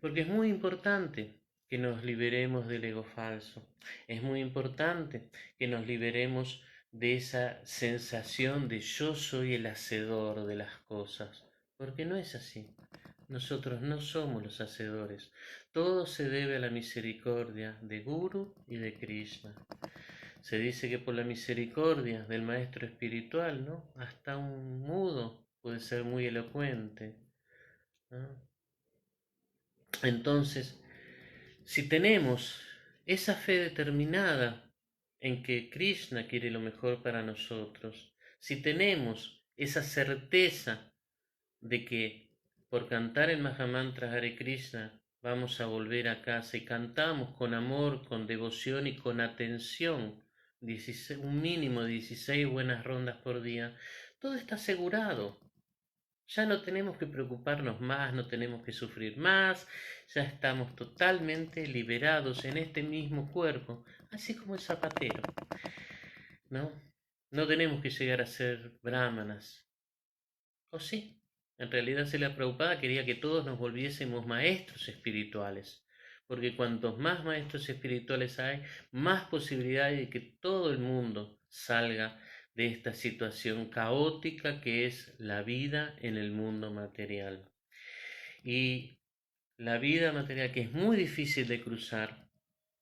porque es muy importante que nos liberemos del ego falso, es muy importante que nos liberemos de esa sensación de yo soy el hacedor de las cosas, porque no es así. Nosotros no somos los hacedores. Todo se debe a la misericordia de Guru y de Krishna. Se dice que por la misericordia del maestro espiritual, ¿no? Hasta un mudo puede ser muy elocuente, ¿no? Entonces, si tenemos esa fe determinada en que Krishna quiere lo mejor para nosotros, si tenemos esa certeza de que por cantar el Mahamantra Hare Krishna vamos a volver a casa y cantamos con amor, con devoción y con atención, un mínimo de 16 buenas rondas por día, todo está asegurado. Ya no tenemos que preocuparnos más, no tenemos que sufrir más, ya estamos totalmente liberados en este mismo cuerpo, así como el zapatero, ¿no? No tenemos que llegar a ser brahmanas, ¿o sí? En realidad Srila Prabhupada quería que todos nos volviésemos maestros espirituales, porque cuantos más maestros espirituales hay, más posibilidad hay de que todo el mundo salga de esta situación caótica que es la vida en el mundo material. Y la vida material, que es muy difícil de cruzar,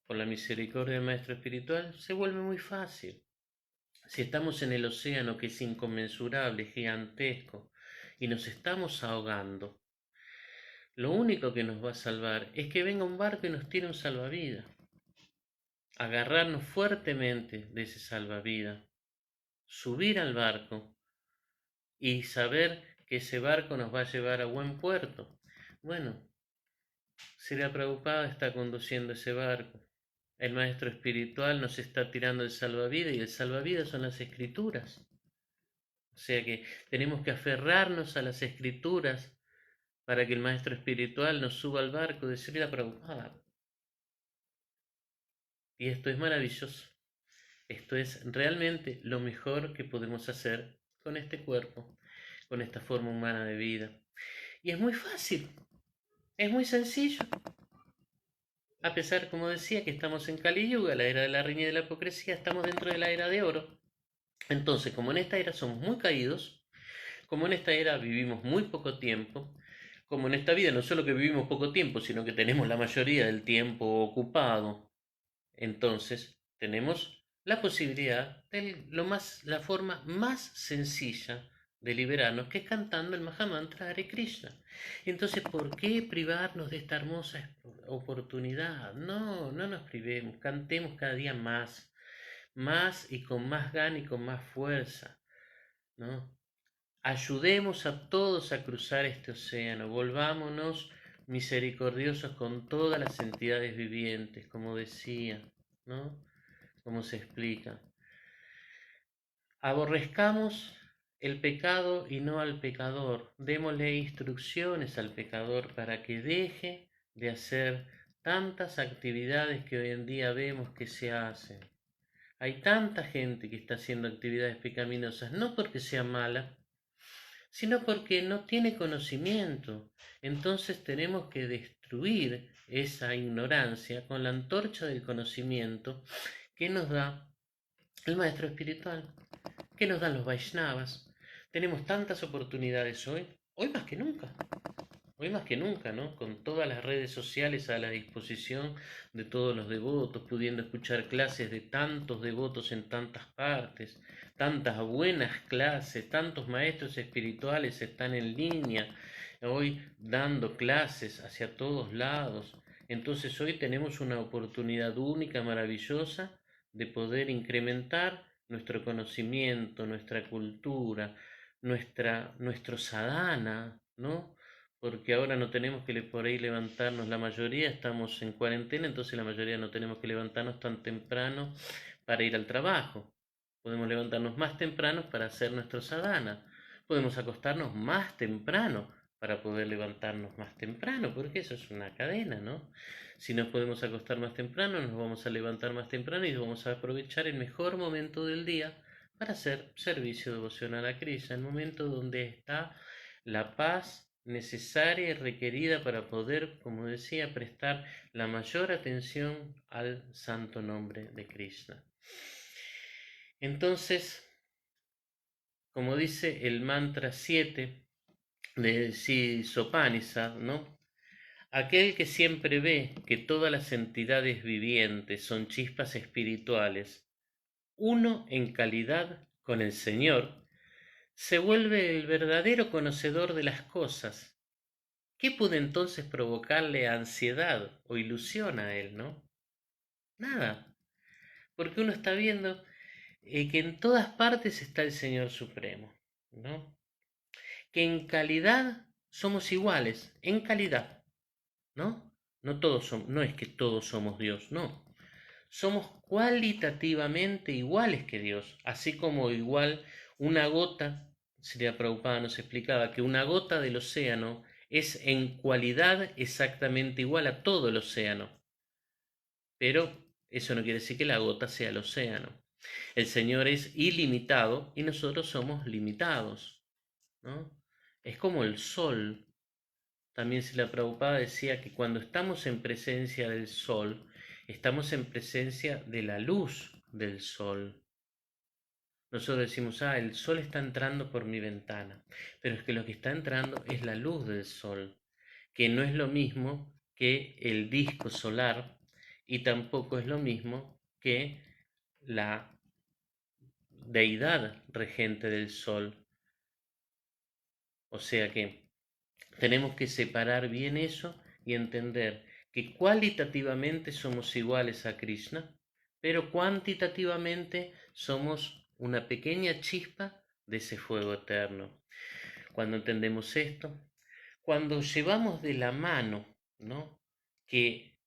por la misericordia del maestro espiritual, se vuelve muy fácil. Si estamos en el océano, que es inconmensurable, gigantesco, y nos estamos ahogando, lo único que nos va a salvar es que venga un barco y nos tire un salvavidas. Agarrarnos fuertemente de ese salvavidas, subir al barco y saber que ese barco nos va a llevar a buen puerto. Bueno, Srila Prabhupada está conduciendo ese barco. El maestro espiritual nos está tirando el salvavidas y el salvavidas son las escrituras. O sea que tenemos que aferrarnos a las escrituras para que el maestro espiritual nos suba al barco de Srila Prabhupada. Y esto es maravilloso. Esto es realmente lo mejor que podemos hacer con este cuerpo, con esta forma humana de vida. Y es muy fácil, es muy sencillo. A pesar, como decía, que estamos en Kali Yuga, la era de la riña y de la hipocresía, estamos dentro de la era de oro. Entonces, como en esta era somos muy caídos, como en esta era vivimos muy poco tiempo, como en esta vida no solo que vivimos poco tiempo, sino que tenemos la mayoría del tiempo ocupado, entonces tenemos la posibilidad de la forma más sencilla de liberarnos, que es cantando el Mahamantra Hare Krishna. Entonces, ¿por qué privarnos de esta hermosa oportunidad? No, no nos privemos, cantemos cada día más, más y con más gana y con más fuerza, ¿no? Ayudemos a todos a cruzar este océano, volvámonos misericordiosos con todas las entidades vivientes, como decía, ¿no? Como se explica. Aborrezcamos el pecado y no al pecador. Démosle instrucciones al pecador para que deje de hacer tantas actividades que hoy en día vemos que se hacen. Hay tanta gente que está haciendo actividades pecaminosas, no porque sea mala, sino porque no tiene conocimiento. Entonces tenemos que destruir esa ignorancia con la antorcha del conocimiento que nos da el maestro espiritual, que nos dan los Vaishnavas. Tenemos tantas oportunidades hoy más que nunca. Hoy más que nunca, ¿no? Con todas las redes sociales a la disposición de todos los devotos, pudiendo escuchar clases de tantos devotos en tantas partes, tantas buenas clases, tantos maestros espirituales están en línea, hoy dando clases hacia todos lados. Entonces hoy tenemos una oportunidad única, maravillosa, de poder incrementar nuestro conocimiento, nuestra cultura, nuestro sadhana, ¿no? Porque ahora no tenemos que por ahí levantarnos, la mayoría estamos en cuarentena, entonces la mayoría no tenemos que levantarnos tan temprano para ir al trabajo. Podemos levantarnos más temprano para hacer nuestro sadhana. Podemos acostarnos más temprano para poder levantarnos más temprano, porque eso es una cadena, ¿no? Si nos podemos acostar más temprano, nos vamos a levantar más temprano y vamos a aprovechar el mejor momento del día para hacer servicio devocional a Krishna, el momento donde está la paz necesaria y requerida para poder, como decía, prestar la mayor atención al santo nombre de Krishna. Entonces, como dice el mantra 7 de Sisopanisa, ¿no? Aquel que siempre ve que todas las entidades vivientes son chispas espirituales, uno en calidad con el Señor, se vuelve el verdadero conocedor de las cosas. ¿Qué puede entonces provocarle ansiedad o ilusión a él, no? Nada, porque uno está viendo que en todas partes está el Señor Supremo, ¿no? Que en calidad somos iguales, en calidad, ¿no? No es que todos somos Dios, no. Somos cualitativamente iguales que Dios, así como igual una gota, Srila Prabhupada nos explicaba que una gota del océano es en cualidad exactamente igual a todo el océano, pero eso no quiere decir que la gota sea el océano. El Señor es ilimitado y nosotros somos limitados, ¿no? Es como el sol. También Srila Prabhupada decía que cuando estamos en presencia del sol, estamos en presencia de la luz del sol. Nosotros decimos, el sol está entrando por mi ventana, pero es que lo que está entrando es la luz del sol, que no es lo mismo que el disco solar y tampoco es lo mismo que la deidad regente del sol. O sea que tenemos que separar bien eso y entender que cualitativamente somos iguales a Krishna, pero cuantitativamente somos una pequeña chispa de ese fuego eterno. Cuando entendemos esto, cuando llevamos de la mano, ¿no? Que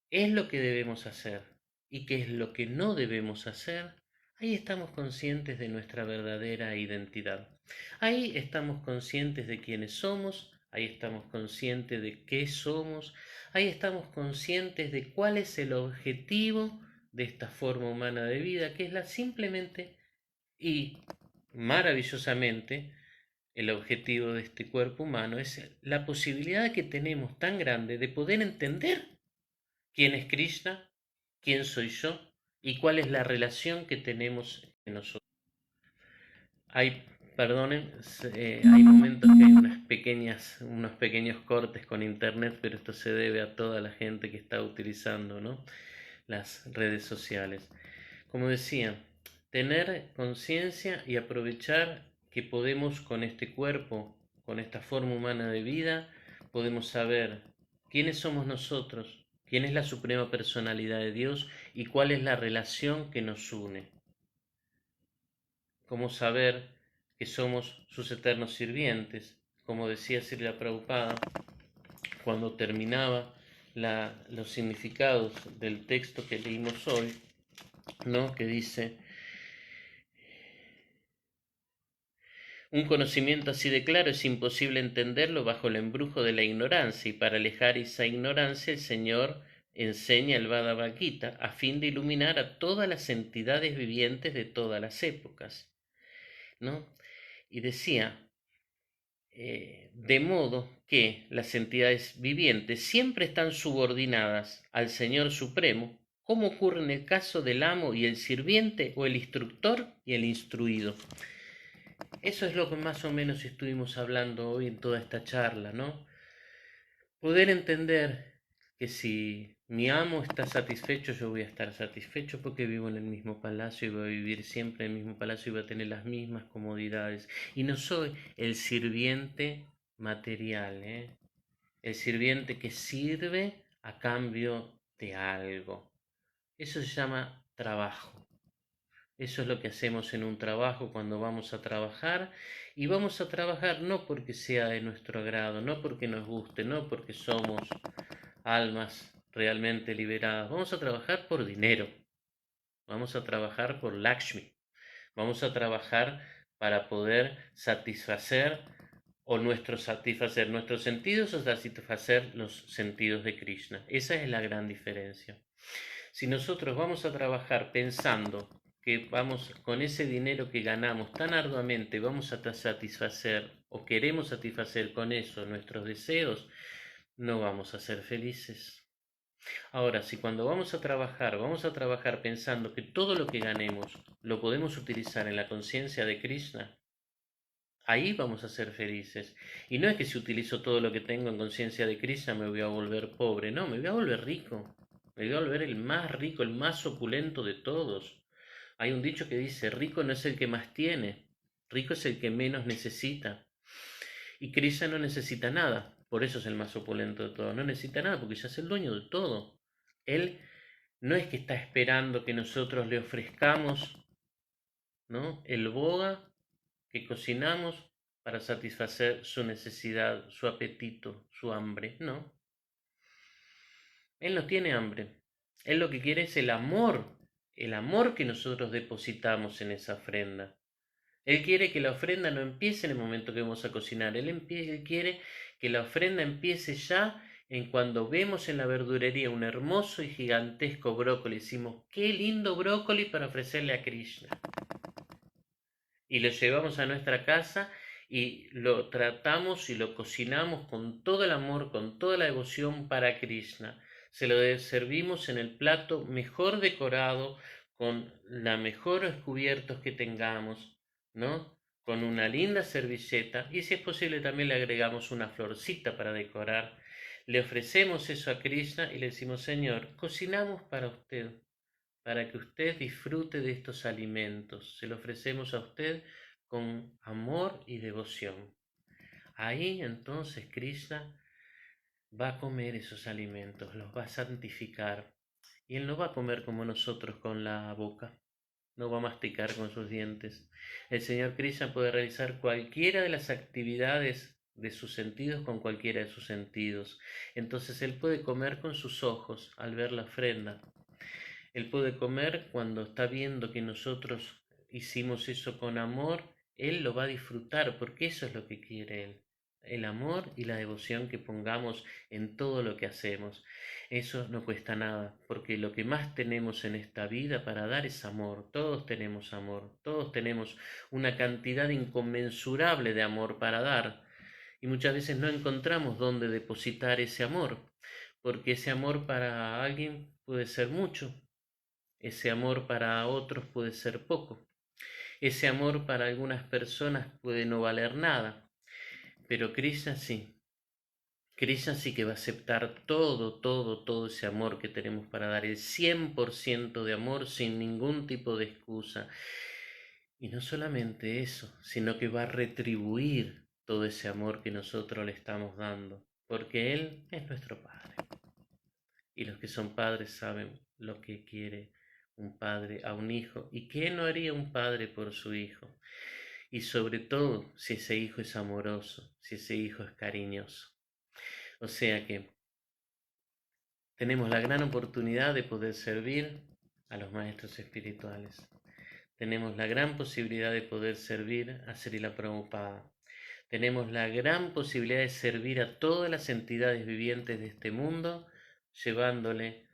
es lo que debemos hacer y qué es lo que no debemos hacer, ahí estamos conscientes de nuestra verdadera identidad. Ahí estamos conscientes de quiénes somos, ahí estamos conscientes de qué somos, ahí estamos conscientes de cuál es el objetivo de esta forma humana de vida, que es la simplemente y maravillosamente el objetivo de este cuerpo humano es la posibilidad que tenemos tan grande de poder entender quién es Krishna, quién soy yo y cuál es la relación que tenemos en nosotros. Hay, perdonen, hay momentos que hay unos pequeños cortes con internet, pero esto se debe a toda la gente que está utilizando, ¿no?, las redes sociales. Como decía, tener conciencia y aprovechar que podemos con este cuerpo, con esta forma humana de vida, podemos saber quiénes somos nosotros, quién es la suprema personalidad de Dios y cuál es la relación que nos une. Cómo saber que somos sus eternos sirvientes, como decía Srila Prabhupada cuando terminaba los significados del texto que leímos hoy, ¿no?, que dice: un conocimiento así de claro es imposible entenderlo bajo el embrujo de la ignorancia, y para alejar esa ignorancia el Señor enseña el Bhagavad Gita a fin de iluminar a todas las entidades vivientes de todas las épocas, ¿no? y decía, de modo que las entidades vivientes siempre están subordinadas al Señor Supremo, como ocurre en el caso del amo y el sirviente, o el instructor y el instruido. Eso es lo que más o menos estuvimos hablando hoy en toda esta charla, ¿no? Poder entender que si mi amo está satisfecho, yo voy a estar satisfecho porque vivo en el mismo palacio y voy a vivir siempre en el mismo palacio y voy a tener las mismas comodidades. Y no soy el sirviente material, ¿eh? El sirviente que sirve a cambio de algo. Eso se llama trabajo. Eso es lo que hacemos en un trabajo cuando vamos a trabajar, y vamos a trabajar no porque sea de nuestro agrado, no porque nos guste, no porque somos almas realmente liberadas. Vamos a trabajar por dinero, vamos a trabajar por Lakshmi, vamos a trabajar para poder satisfacer satisfacer nuestros sentidos o satisfacer los sentidos de Krishna. Esa es la gran diferencia. Si nosotros vamos a trabajar pensando que vamos con ese dinero que ganamos tan arduamente, vamos a satisfacer o queremos satisfacer con eso nuestros deseos, no vamos a ser felices. Ahora, si cuando vamos a trabajar pensando que todo lo que ganemos lo podemos utilizar en la conciencia de Krishna, ahí vamos a ser felices. Y no es que si utilizo todo lo que tengo en conciencia de Krishna me voy a volver pobre, no, me voy a volver rico. Me voy a volver el más rico, el más opulento de todos. Hay un dicho que dice, rico no es el que más tiene, rico es el que menos necesita. Y Krishna no necesita nada, por eso es el más opulento de todos. No necesita nada porque ya es el dueño de todo. Él no es que está esperando que nosotros le ofrezcamos, ¿no?, el boga que cocinamos para satisfacer su necesidad, su apetito, su hambre. No, él no tiene hambre. Él lo que quiere es el amor que nosotros depositamos en esa ofrenda. Él quiere que la ofrenda no empiece en el momento que vamos a cocinar. Él quiere que la ofrenda empiece ya en cuando vemos en la verdulería un hermoso y gigantesco brócoli. Decimos, qué lindo brócoli para ofrecerle a Krishna. Y lo llevamos a nuestra casa y lo tratamos y lo cocinamos con todo el amor, con toda la devoción para Krishna. Se lo servimos en el plato mejor decorado, con los mejores cubiertos que tengamos, ¿no?, con una linda servilleta, y si es posible también le agregamos una florcita para decorar. Le ofrecemos eso a Krishna y le decimos, Señor, cocinamos para usted, para que usted disfrute de estos alimentos. Se lo ofrecemos a usted con amor y devoción. Ahí entonces Krishna va a comer esos alimentos, los va a santificar. Y él no va a comer como nosotros con la boca, no va a masticar con sus dientes. El Señor Krishna puede realizar cualquiera de las actividades de sus sentidos con cualquiera de sus sentidos. Entonces él puede comer con sus ojos al ver la ofrenda. Él puede comer cuando está viendo que nosotros hicimos eso con amor. Él lo va a disfrutar porque eso es lo que quiere Él. El amor y la devoción que pongamos en todo lo que hacemos. Eso no cuesta nada, porque lo que más tenemos en esta vida para dar es amor. Todos tenemos amor, todos tenemos una cantidad inconmensurable de amor para dar. Y muchas veces no encontramos dónde depositar ese amor, porque ese amor para alguien puede ser mucho, ese amor para otros puede ser poco. Ese amor para algunas personas puede no valer nada. Pero Krishna sí. Krishna sí que va a aceptar todo ese amor que tenemos para dar. El 100% de amor sin ningún tipo de excusa. Y no solamente eso, sino que va a retribuir todo ese amor que nosotros le estamos dando. Porque Él es nuestro Padre. Y los que son padres saben lo que quiere un padre a un hijo y qué no haría un padre por su hijo. Y sobre todo si ese hijo es amoroso, si ese hijo es cariñoso. O sea que tenemos la gran oportunidad de poder servir a los maestros espirituales. Tenemos la gran posibilidad de poder servir a Srila Prabhupada. Tenemos la gran posibilidad de servir a todas las entidades vivientes de este mundo, llevándole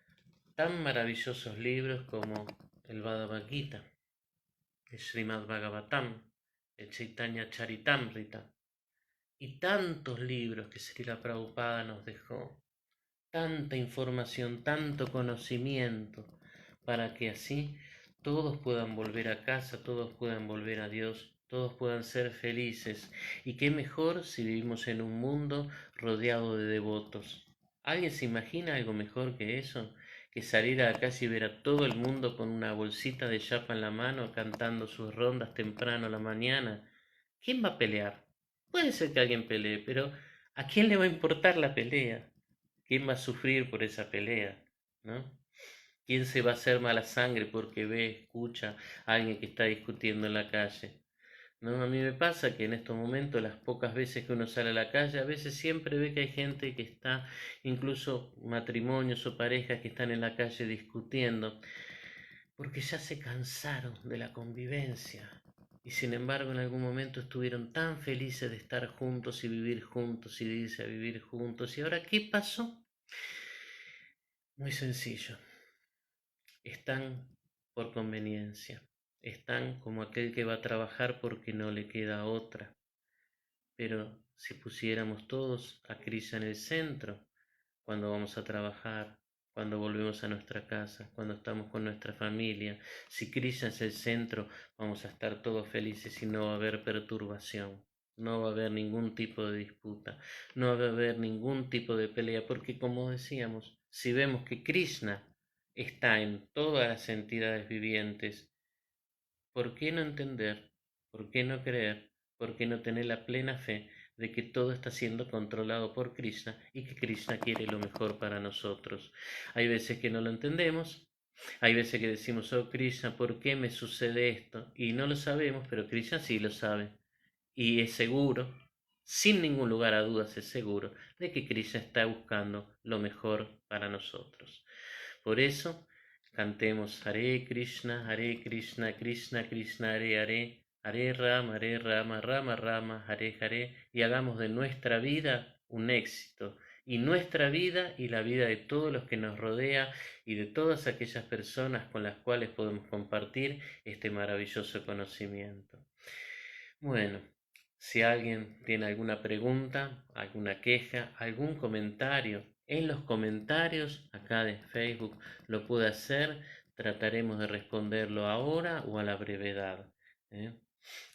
tan maravillosos libros como el Bhagavad Gita, el Srimad Bhagavatam, el Chaitanya Charitamrita, y tantos libros que Srila Prabhupada nos dejó, tanta información, tanto conocimiento, para que así todos puedan volver a casa, todos puedan volver a Dios, todos puedan ser felices. Y qué mejor si vivimos en un mundo rodeado de devotos. ¿Alguien se imagina algo mejor que eso? Que salir a la calle y ver a todo el mundo con una bolsita de yapa en la mano cantando sus rondas temprano a la mañana. ¿Quién va a pelear? Puede ser que alguien pelee, pero ¿a quién le va a importar la pelea? ¿Quién va a sufrir por esa pelea? ¿No? ¿Quién se va a hacer mala sangre porque ve, escucha a alguien que está discutiendo en la calle? No, a mí me pasa que en estos momentos, las pocas veces que uno sale a la calle, a veces siempre ve que hay gente que está, incluso matrimonios o parejas que están en la calle discutiendo, porque ya se cansaron de la convivencia. Y sin embargo, en algún momento estuvieron tan felices de estar juntos y vivir juntos y de irse a vivir juntos. ¿Y ahora qué pasó? Muy sencillo. Están por conveniencia. Están como aquel que va a trabajar porque no le queda otra. Pero si pusiéramos todos a Krishna en el centro, cuando vamos a trabajar, cuando volvemos a nuestra casa, cuando estamos con nuestra familia, si Krishna es el centro, vamos a estar todos felices y no va a haber perturbación. No va a haber ningún tipo de disputa, no va a haber ningún tipo de pelea, porque como decíamos, si vemos que Krishna está en todas las entidades vivientes, ¿por qué no entender? ¿Por qué no creer? ¿Por qué no tener la plena fe de que todo está siendo controlado por Krishna y que Krishna quiere lo mejor para nosotros? Hay veces que no lo entendemos, hay veces que decimos, oh Krishna, ¿por qué me sucede esto? Y no lo sabemos, pero Krishna sí lo sabe. Y es seguro, sin ningún lugar a dudas, es seguro de que Krishna está buscando lo mejor para nosotros. Por eso, cantemos Hare Krishna, Krishna Krishna, Hare Hare, Hare Rama, Rama Rama, Hare Hare, y hagamos de nuestra vida un éxito, y nuestra vida y la vida de todos los que nos rodea y de todas aquellas personas con las cuales podemos compartir este maravilloso conocimiento. Bueno, si alguien tiene alguna pregunta, alguna queja, algún comentario, en los comentarios acá de Facebook lo puede hacer. Trataremos de responderlo ahora o a la brevedad. ¿eh?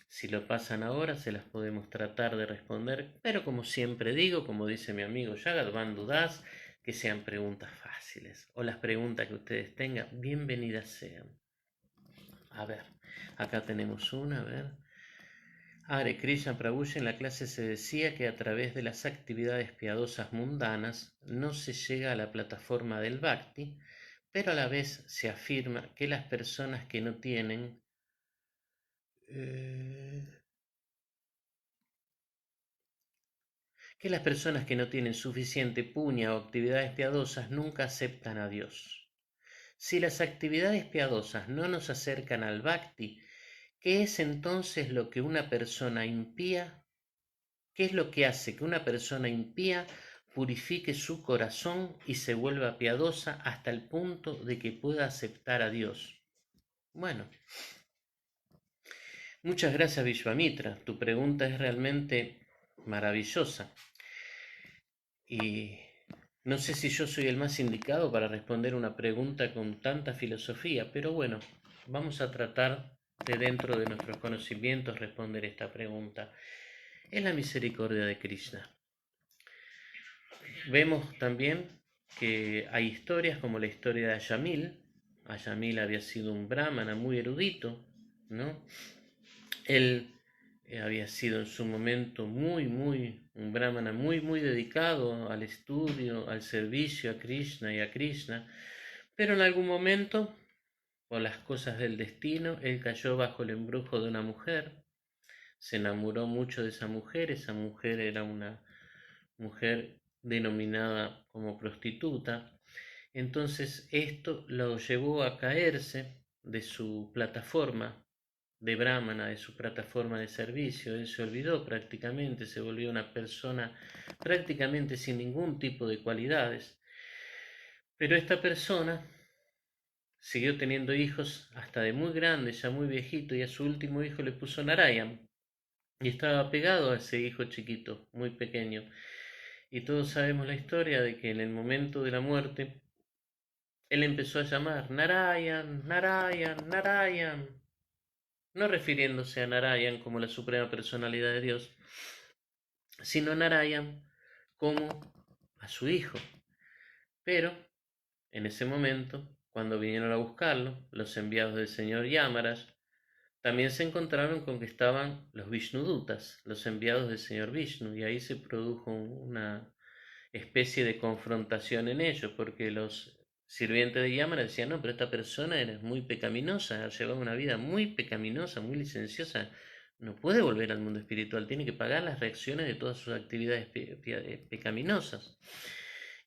Si lo pasan ahora, se las podemos tratar de responder, pero como siempre digo, como dice mi amigo Jagat Van Dudas, que sean preguntas fáciles o las preguntas que ustedes tengan, bienvenidas sean. A ver, acá tenemos una, a ver. Hare Krishna Prabhu, en la clase se decía que a través de las actividades piadosas mundanas no se llega a la plataforma del Bhakti, pero a la vez se afirma que las personas que no tienen suficiente puña o actividades piadosas nunca aceptan a Dios. Si las actividades piadosas no nos acercan al Bhakti, ¿qué es entonces lo que una persona impía? ¿Qué es lo que hace que una persona impía purifique su corazón y se vuelva piadosa hasta el punto de que pueda aceptar a Dios? Bueno, muchas gracias Vishvamitra, tu pregunta es realmente maravillosa y no sé si yo soy el más indicado para responder una pregunta con tanta filosofía, pero bueno, vamos a tratar de dentro de nuestros conocimientos responder esta pregunta. Es la misericordia de Krishna. Vemos también que hay historias como la historia de Ayamil. Ayamil había sido un brahmana muy erudito, ¿no? Él había sido en su momento un brahmana muy dedicado al estudio, al servicio a Krishna y a Krishna, pero en algún momento, por las cosas del destino, él cayó bajo el embrujo de una mujer, se enamoró mucho de esa mujer era una mujer denominada como prostituta. Entonces esto lo llevó a caerse de su plataforma de brahmana, de su plataforma de servicio. Él se olvidó prácticamente, se volvió una persona prácticamente sin ningún tipo de cualidades. Pero esta persona siguió teniendo hijos hasta de muy grande, ya muy viejito, y a su último hijo le puso Narayan. y estaba pegado a ese hijo chiquito, muy pequeño. Y todos sabemos la historia de que en el momento de la muerte, él empezó a llamar Narayan, Narayan, Narayan, no refiriéndose a Narayan como la suprema personalidad de Dios, sino Narayan como a su hijo. Pero en ese momento, cuando vinieron a buscarlo, los enviados del señor Yamaras, también se encontraron con que estaban los Vishnudutas, los enviados del señor Vishnu, y ahí se produjo una especie de confrontación en ellos, porque los sirvientes de Yamara decían, no, pero esta persona era muy pecaminosa, ha llevado una vida muy pecaminosa, muy licenciosa, no puede volver al mundo espiritual, tiene que pagar las reacciones de todas sus actividades pecaminosas.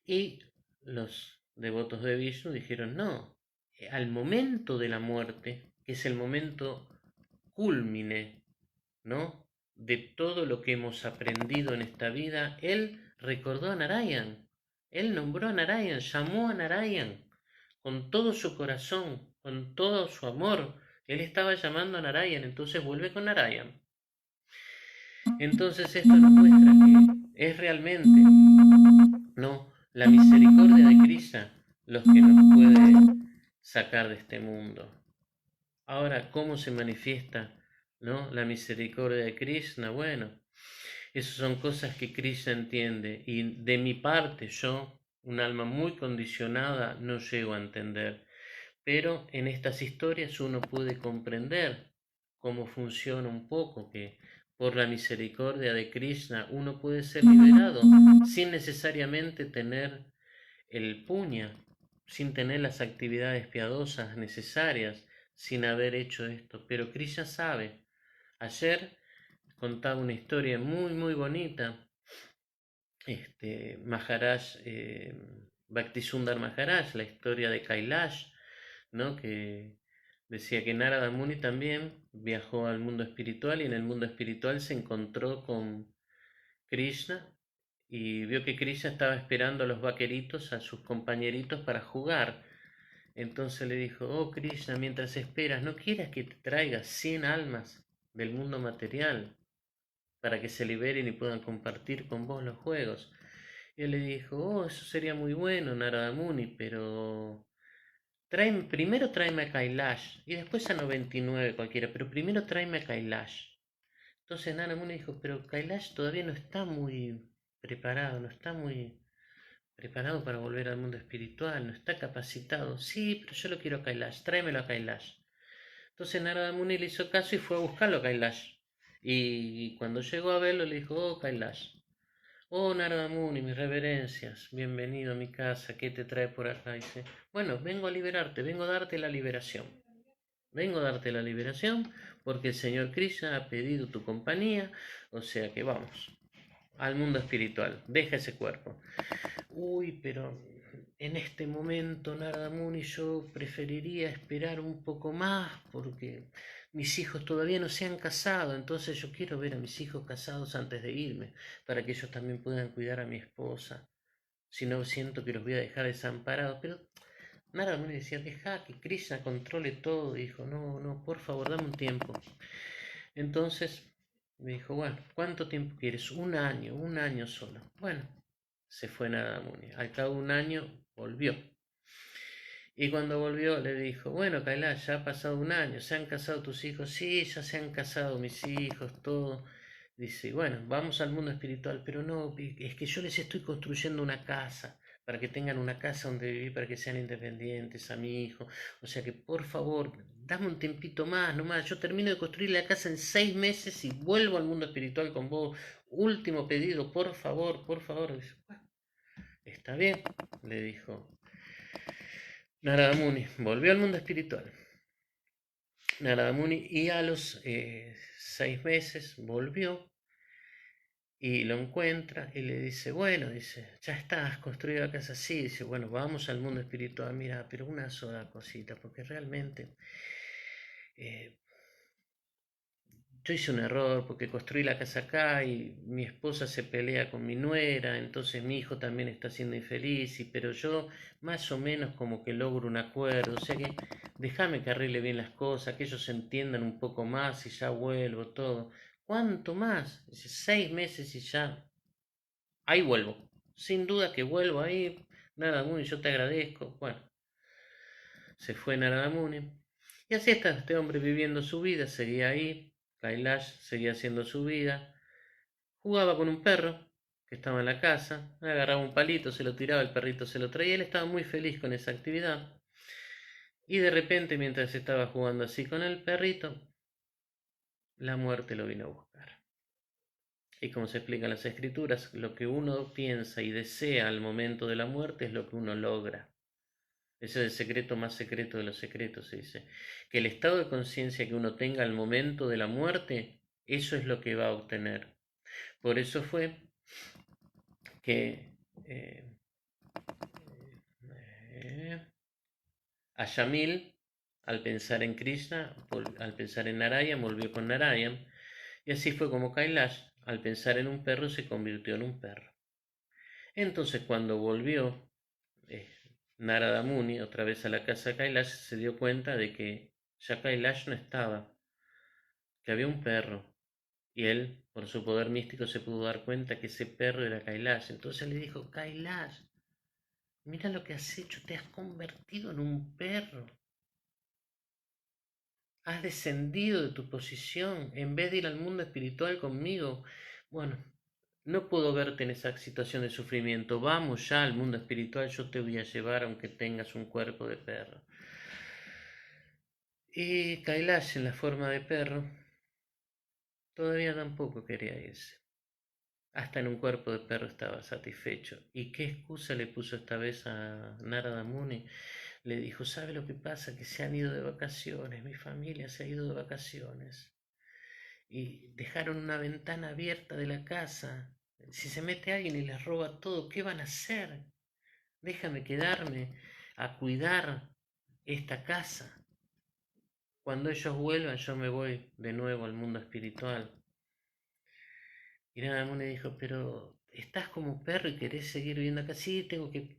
Y los devotos de Vishnu dijeron, no, al momento de la muerte, que es el momento cúlmine, ¿no?, de todo lo que hemos aprendido en esta vida, él recordó a Narayan, él nombró a Narayan, llamó a Narayan con todo su corazón, con todo su amor. Él estaba llamando a Narayan, entonces vuelve con Narayan. Entonces esto nos muestra que es realmente, no, la misericordia de Krishna los que nos puede sacar de este mundo. Ahora, ¿cómo se manifiesta, no, la misericordia de Krishna? Bueno, esas son cosas que Krishna entiende, y de mi parte yo, un alma muy condicionada, no llego a entender. Pero en estas historias uno puede comprender cómo funciona un poco, que por la misericordia de Krishna uno puede ser liberado sin necesariamente tener el puña, sin tener las actividades piadosas necesarias, sin haber hecho esto. Pero Krishna sabe. Ayer contaba una historia muy muy bonita, Maharaj, Bhaktisundar Maharaj, la historia de Kailash, ¿no?, que decía que Narada Muni también viajó al mundo espiritual, y en el mundo espiritual se encontró con Krishna y vio que Krishna estaba esperando a los vaqueritos, a sus compañeritos, para jugar. Entonces le dijo, oh Krishna, mientras esperas, ¿no quieras que te traiga 100 almas del mundo material para que se liberen y puedan compartir con vos los juegos? Y él le dijo, oh, eso sería muy bueno, Narada Muni, pero primero tráeme a Kailash y después a 99 cualquiera, pero primero tráeme a Kailash. Entonces Narada Muni dijo, pero Kailash todavía no está muy preparado, no está muy preparado para volver al mundo espiritual, no está capacitado. Sí, pero yo lo quiero a Kailash, tráemelo a Kailash. Entonces Narada Muni le hizo caso y fue a buscarlo a Kailash. Y cuando llegó a verlo le dijo, oh Kailash, oh Narada Muni, mis reverencias, bienvenido a mi casa, ¿qué te trae por acá? Dice, bueno, vengo a liberarte, vengo a darte la liberación. Vengo a darte la liberación porque el Señor Krishna ha pedido tu compañía, o sea que vamos al mundo espiritual, deja ese cuerpo. Uy, pero en este momento, Narada Muni, yo preferiría esperar un poco más porque mis hijos todavía no se han casado, entonces yo quiero ver a mis hijos casados antes de irme, para que ellos también puedan cuidar a mi esposa. Si no, siento que los voy a dejar desamparados. Pero Narada Muni decía, deja que Krishna controle todo. Dijo, no, no, por favor, dame un tiempo. Entonces me dijo, bueno, ¿cuánto tiempo quieres? Un año solo. Bueno, se fue Narada Muni. Al cabo de un año volvió. Y cuando volvió le dijo, bueno, Kailash, ya ha pasado un año, ¿se han casado tus hijos? Sí, ya se han casado mis hijos, todo. Dice, bueno, vamos al mundo espiritual, pero no, es que yo les estoy construyendo una casa, para que tengan una casa donde vivir, para que sean independientes a mi hijo. O sea que, por favor, dame un tiempito más, nomás. Yo termino de construir la casa en 6 meses y vuelvo al mundo espiritual con vos. Último pedido, por favor, por favor. Dice, bueno, está bien, le dijo Narada Muni. Volvió al mundo espiritual. Narada Muni, y a los 6 meses volvió y lo encuentra y le dice, bueno, dice, ya estás construido la casa así, dice, bueno, vamos al mundo espiritual, mira, pero una sola cosita, porque realmente eh, yo hice un error porque construí la casa acá y mi esposa se pelea con mi nuera, entonces mi hijo también está siendo infeliz, pero yo más o menos como que logro un acuerdo, o sea que déjame que arregle bien las cosas, que ellos entiendan un poco más y ya vuelvo todo. ¿Cuánto más? Dice, 6 meses y ya. Ahí vuelvo. Sin duda que vuelvo ahí. Narada Muni, yo te agradezco. Bueno, se fue Narada Muni. Y así está este hombre viviendo su vida. Seguía ahí. Kailash seguía haciendo su vida. Jugaba con un perro que estaba en la casa. Agarraba un palito, se lo tiraba, el perrito se lo traía. Él estaba muy feliz con esa actividad. Y de repente, mientras estaba jugando así con el perrito, la muerte lo vino a buscar. Y como se explica en las escrituras, lo que uno piensa y desea al momento de la muerte es lo que uno logra. Ese es el secreto más secreto de los secretos, se dice. Que el estado de conciencia que uno tenga al momento de la muerte, eso es lo que va a obtener. Por eso fue que Ayamil, al pensar en Krishna, al pensar en Narayan, volvió con Narayan. Y así fue como Kailash, al pensar en un perro, se convirtió en un perro. Entonces, cuando volvió eh, Narada Muni otra vez a la casa de Kailash, se dio cuenta de que ya Kailash no estaba, que había un perro. Y él, por su poder místico, se pudo dar cuenta que ese perro era Kailash. Entonces le dijo, Kailash, mira lo que has hecho, te has convertido en un perro. Has descendido de tu posición en vez de ir al mundo espiritual conmigo. Bueno, no puedo verte en esa situación de sufrimiento. Vamos ya al mundo espiritual, yo te voy a llevar aunque tengas un cuerpo de perro. Y Kailash en la forma de perro todavía tampoco quería irse. Hasta en un cuerpo de perro estaba satisfecho. ¿Y qué excusa le puso esta vez a Narada Muni? Le dijo, ¿sabe lo que pasa? Que se han ido de vacaciones, mi familia se ha ido de vacaciones. Y dejaron una ventana abierta de la casa. Si se mete alguien y les roba todo, ¿qué van a hacer? Déjame quedarme a cuidar esta casa. Cuando ellos vuelvan, yo me voy de nuevo al mundo espiritual. Y Nadamune dijo, pero estás como perro y querés seguir viviendo acá. Sí, tengo que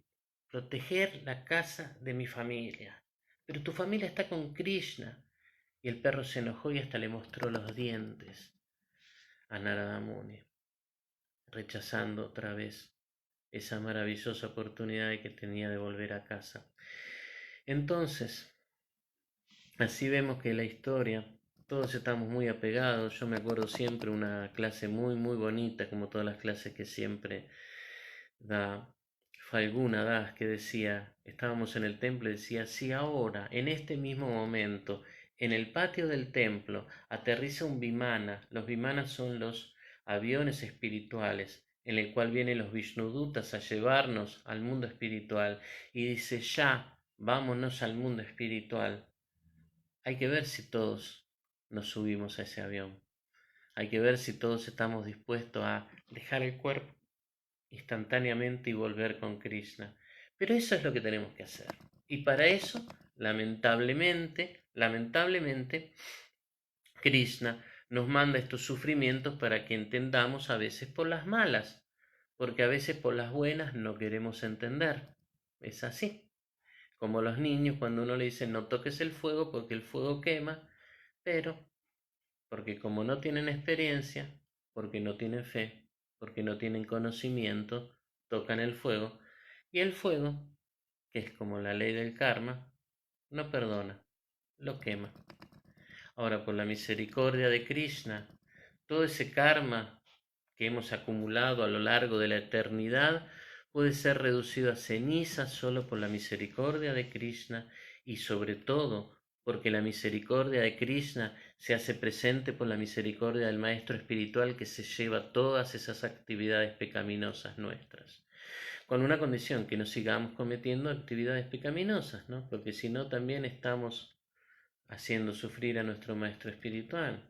proteger la casa de mi familia. Pero tu familia está con Krishna. Y el perro se enojó y hasta le mostró los dientes a Narada Muni, rechazando otra vez esa maravillosa oportunidad que tenía de volver a casa. Entonces, así vemos que la historia, todos estamos muy apegados. Yo me acuerdo siempre una clase muy, muy bonita, como todas las clases que siempre da Falguna Das, que decía, estábamos en el templo y decía, si ahora, en este mismo momento, en el patio del templo, aterriza un vimana, los vimanas son los aviones espirituales, en el cual vienen los Vishnudutas a llevarnos al mundo espiritual, y dice, ya, vámonos al mundo espiritual. Hay que ver si todos nos subimos a ese avión. Hay que ver si todos estamos dispuestos a dejar el cuerpo instantáneamente y volver con Krishna. Pero eso es lo que tenemos que hacer. Y para eso, lamentablemente, Krishna nos manda estos sufrimientos para que entendamos a veces por las malas, porque a veces por las buenas no queremos entender. Es así. Como los niños cuando uno le dice no toques el fuego porque el fuego quema, pero porque como no tienen experiencia, porque no tienen fe, porque no tienen conocimiento, tocan el fuego, y el fuego, que es como la ley del karma, no perdona, lo quema. Ahora, por la misericordia de Krishna, todo ese karma que hemos acumulado a lo largo de la eternidad puede ser reducido a ceniza solo por la misericordia de Krishna y sobre todo porque la misericordia de Krishna se hace presente por la misericordia del Maestro Espiritual que se lleva todas esas actividades pecaminosas nuestras. Con una condición, que no sigamos cometiendo actividades pecaminosas, ¿no? Porque si no también estamos haciendo sufrir a nuestro Maestro Espiritual.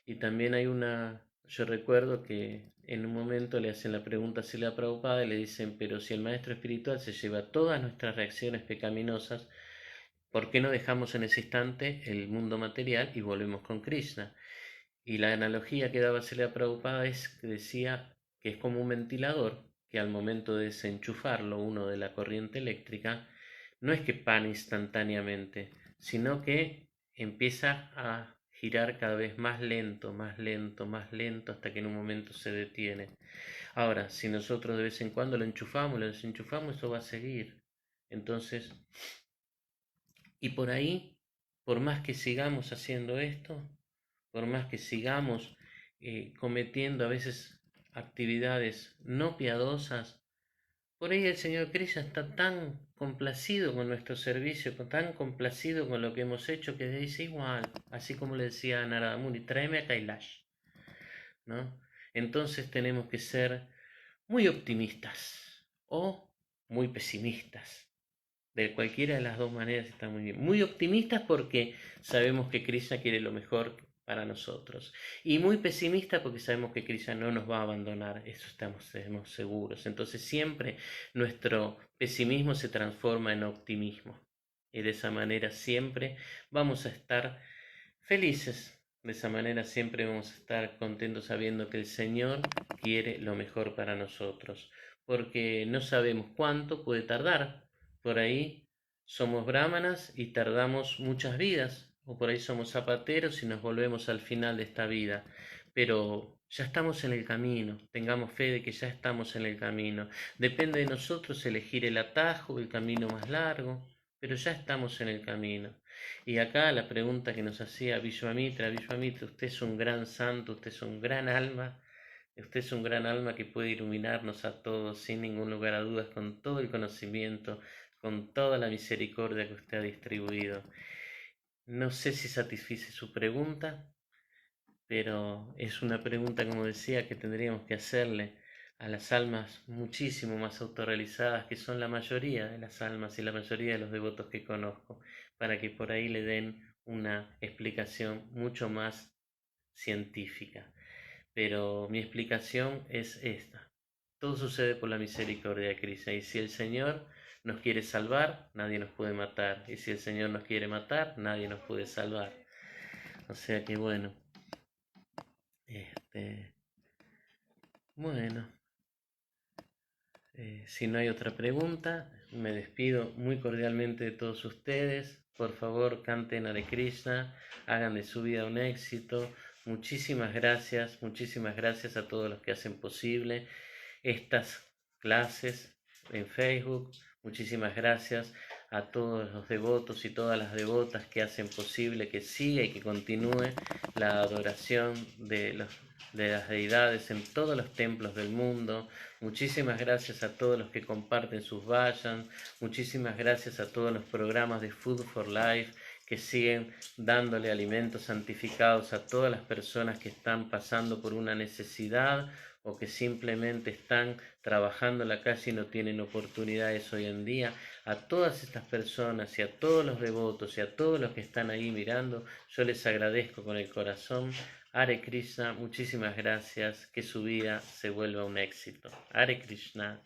Y también hay yo recuerdo que en un momento le hacen la pregunta a Srila Prabhupada y le dicen, pero si el Maestro Espiritual se lleva todas nuestras reacciones pecaminosas, ¿por qué no dejamos en ese instante el mundo material y volvemos con Krishna? Y la analogía que daba Srila Prabhupada es que decía que es como un ventilador que al momento de desenchufarlo uno de la corriente eléctrica, no es que pane instantáneamente, sino que empieza a girar cada vez más lento, más lento, más lento, hasta que en un momento se detiene. Ahora, si nosotros de vez en cuando lo enchufamos, lo desenchufamos, eso va a seguir. Entonces, y por ahí, por más que sigamos haciendo esto, por más que sigamos cometiendo a veces actividades no piadosas, por ahí el Señor Krishna está tan complacido con nuestro servicio, tan complacido con lo que hemos hecho, que dice igual, así como le decía a Narada Muni, tráeme a Kailash, ¿no? Entonces tenemos que ser muy optimistas o muy pesimistas. De cualquiera de las dos maneras está muy bien. Muy optimistas porque sabemos que Krishna quiere lo mejor para nosotros. Y muy pesimistas porque sabemos que Krishna no nos va a abandonar. Eso estamos seguros. Entonces siempre nuestro pesimismo se transforma en optimismo. Y de esa manera siempre vamos a estar felices. De esa manera siempre vamos a estar contentos sabiendo que el Señor quiere lo mejor para nosotros. Porque no sabemos cuánto puede tardar. Por ahí somos brahmanas y tardamos muchas vidas, o por ahí somos zapateros y nos volvemos al final de esta vida. Pero ya estamos en el camino, tengamos fe de que ya estamos en el camino. Depende de nosotros elegir el atajo, el camino más largo, pero ya estamos en el camino. Y acá la pregunta que nos hacía Vishwamitra, Vishwamitra, usted es un gran santo, usted es un gran alma, usted es un gran alma que puede iluminarnos a todos sin ningún lugar a dudas, con todo el conocimiento, con toda la misericordia que usted ha distribuido. No sé si satisfice su pregunta, pero es una pregunta, como decía, que tendríamos que hacerle a las almas muchísimo más autorrealizadas, que son la mayoría de las almas y la mayoría de los devotos que conozco, para que por ahí le den una explicación mucho más científica. Pero mi explicación es esta. Todo sucede por la misericordia de Cristo. Y si el Señor nos quiere salvar, nadie nos puede matar. Y si el Señor nos quiere matar, nadie nos puede salvar. O sea que bueno. Bueno. Si no hay otra pregunta, me despido muy cordialmente de todos ustedes. Por favor, canten Hare Krishna, hagan de su vida un éxito. Muchísimas gracias a todos los que hacen posible estas clases en Facebook. Muchísimas gracias a todos los devotos y todas las devotas que hacen posible que siga y que continúe la adoración de las deidades en todos los templos del mundo. Muchísimas gracias a todos los que comparten sus vayans. Muchísimas gracias a todos los programas de Food for Life que siguen dándole alimentos santificados a todas las personas que están pasando por una necesidad o que simplemente están trabajando en la calle y no tienen oportunidades hoy en día. A todas estas personas y a todos los devotos y a todos los que están ahí mirando, yo les agradezco con el corazón. Hare Krishna, muchísimas gracias, que su vida se vuelva un éxito. Hare Krishna.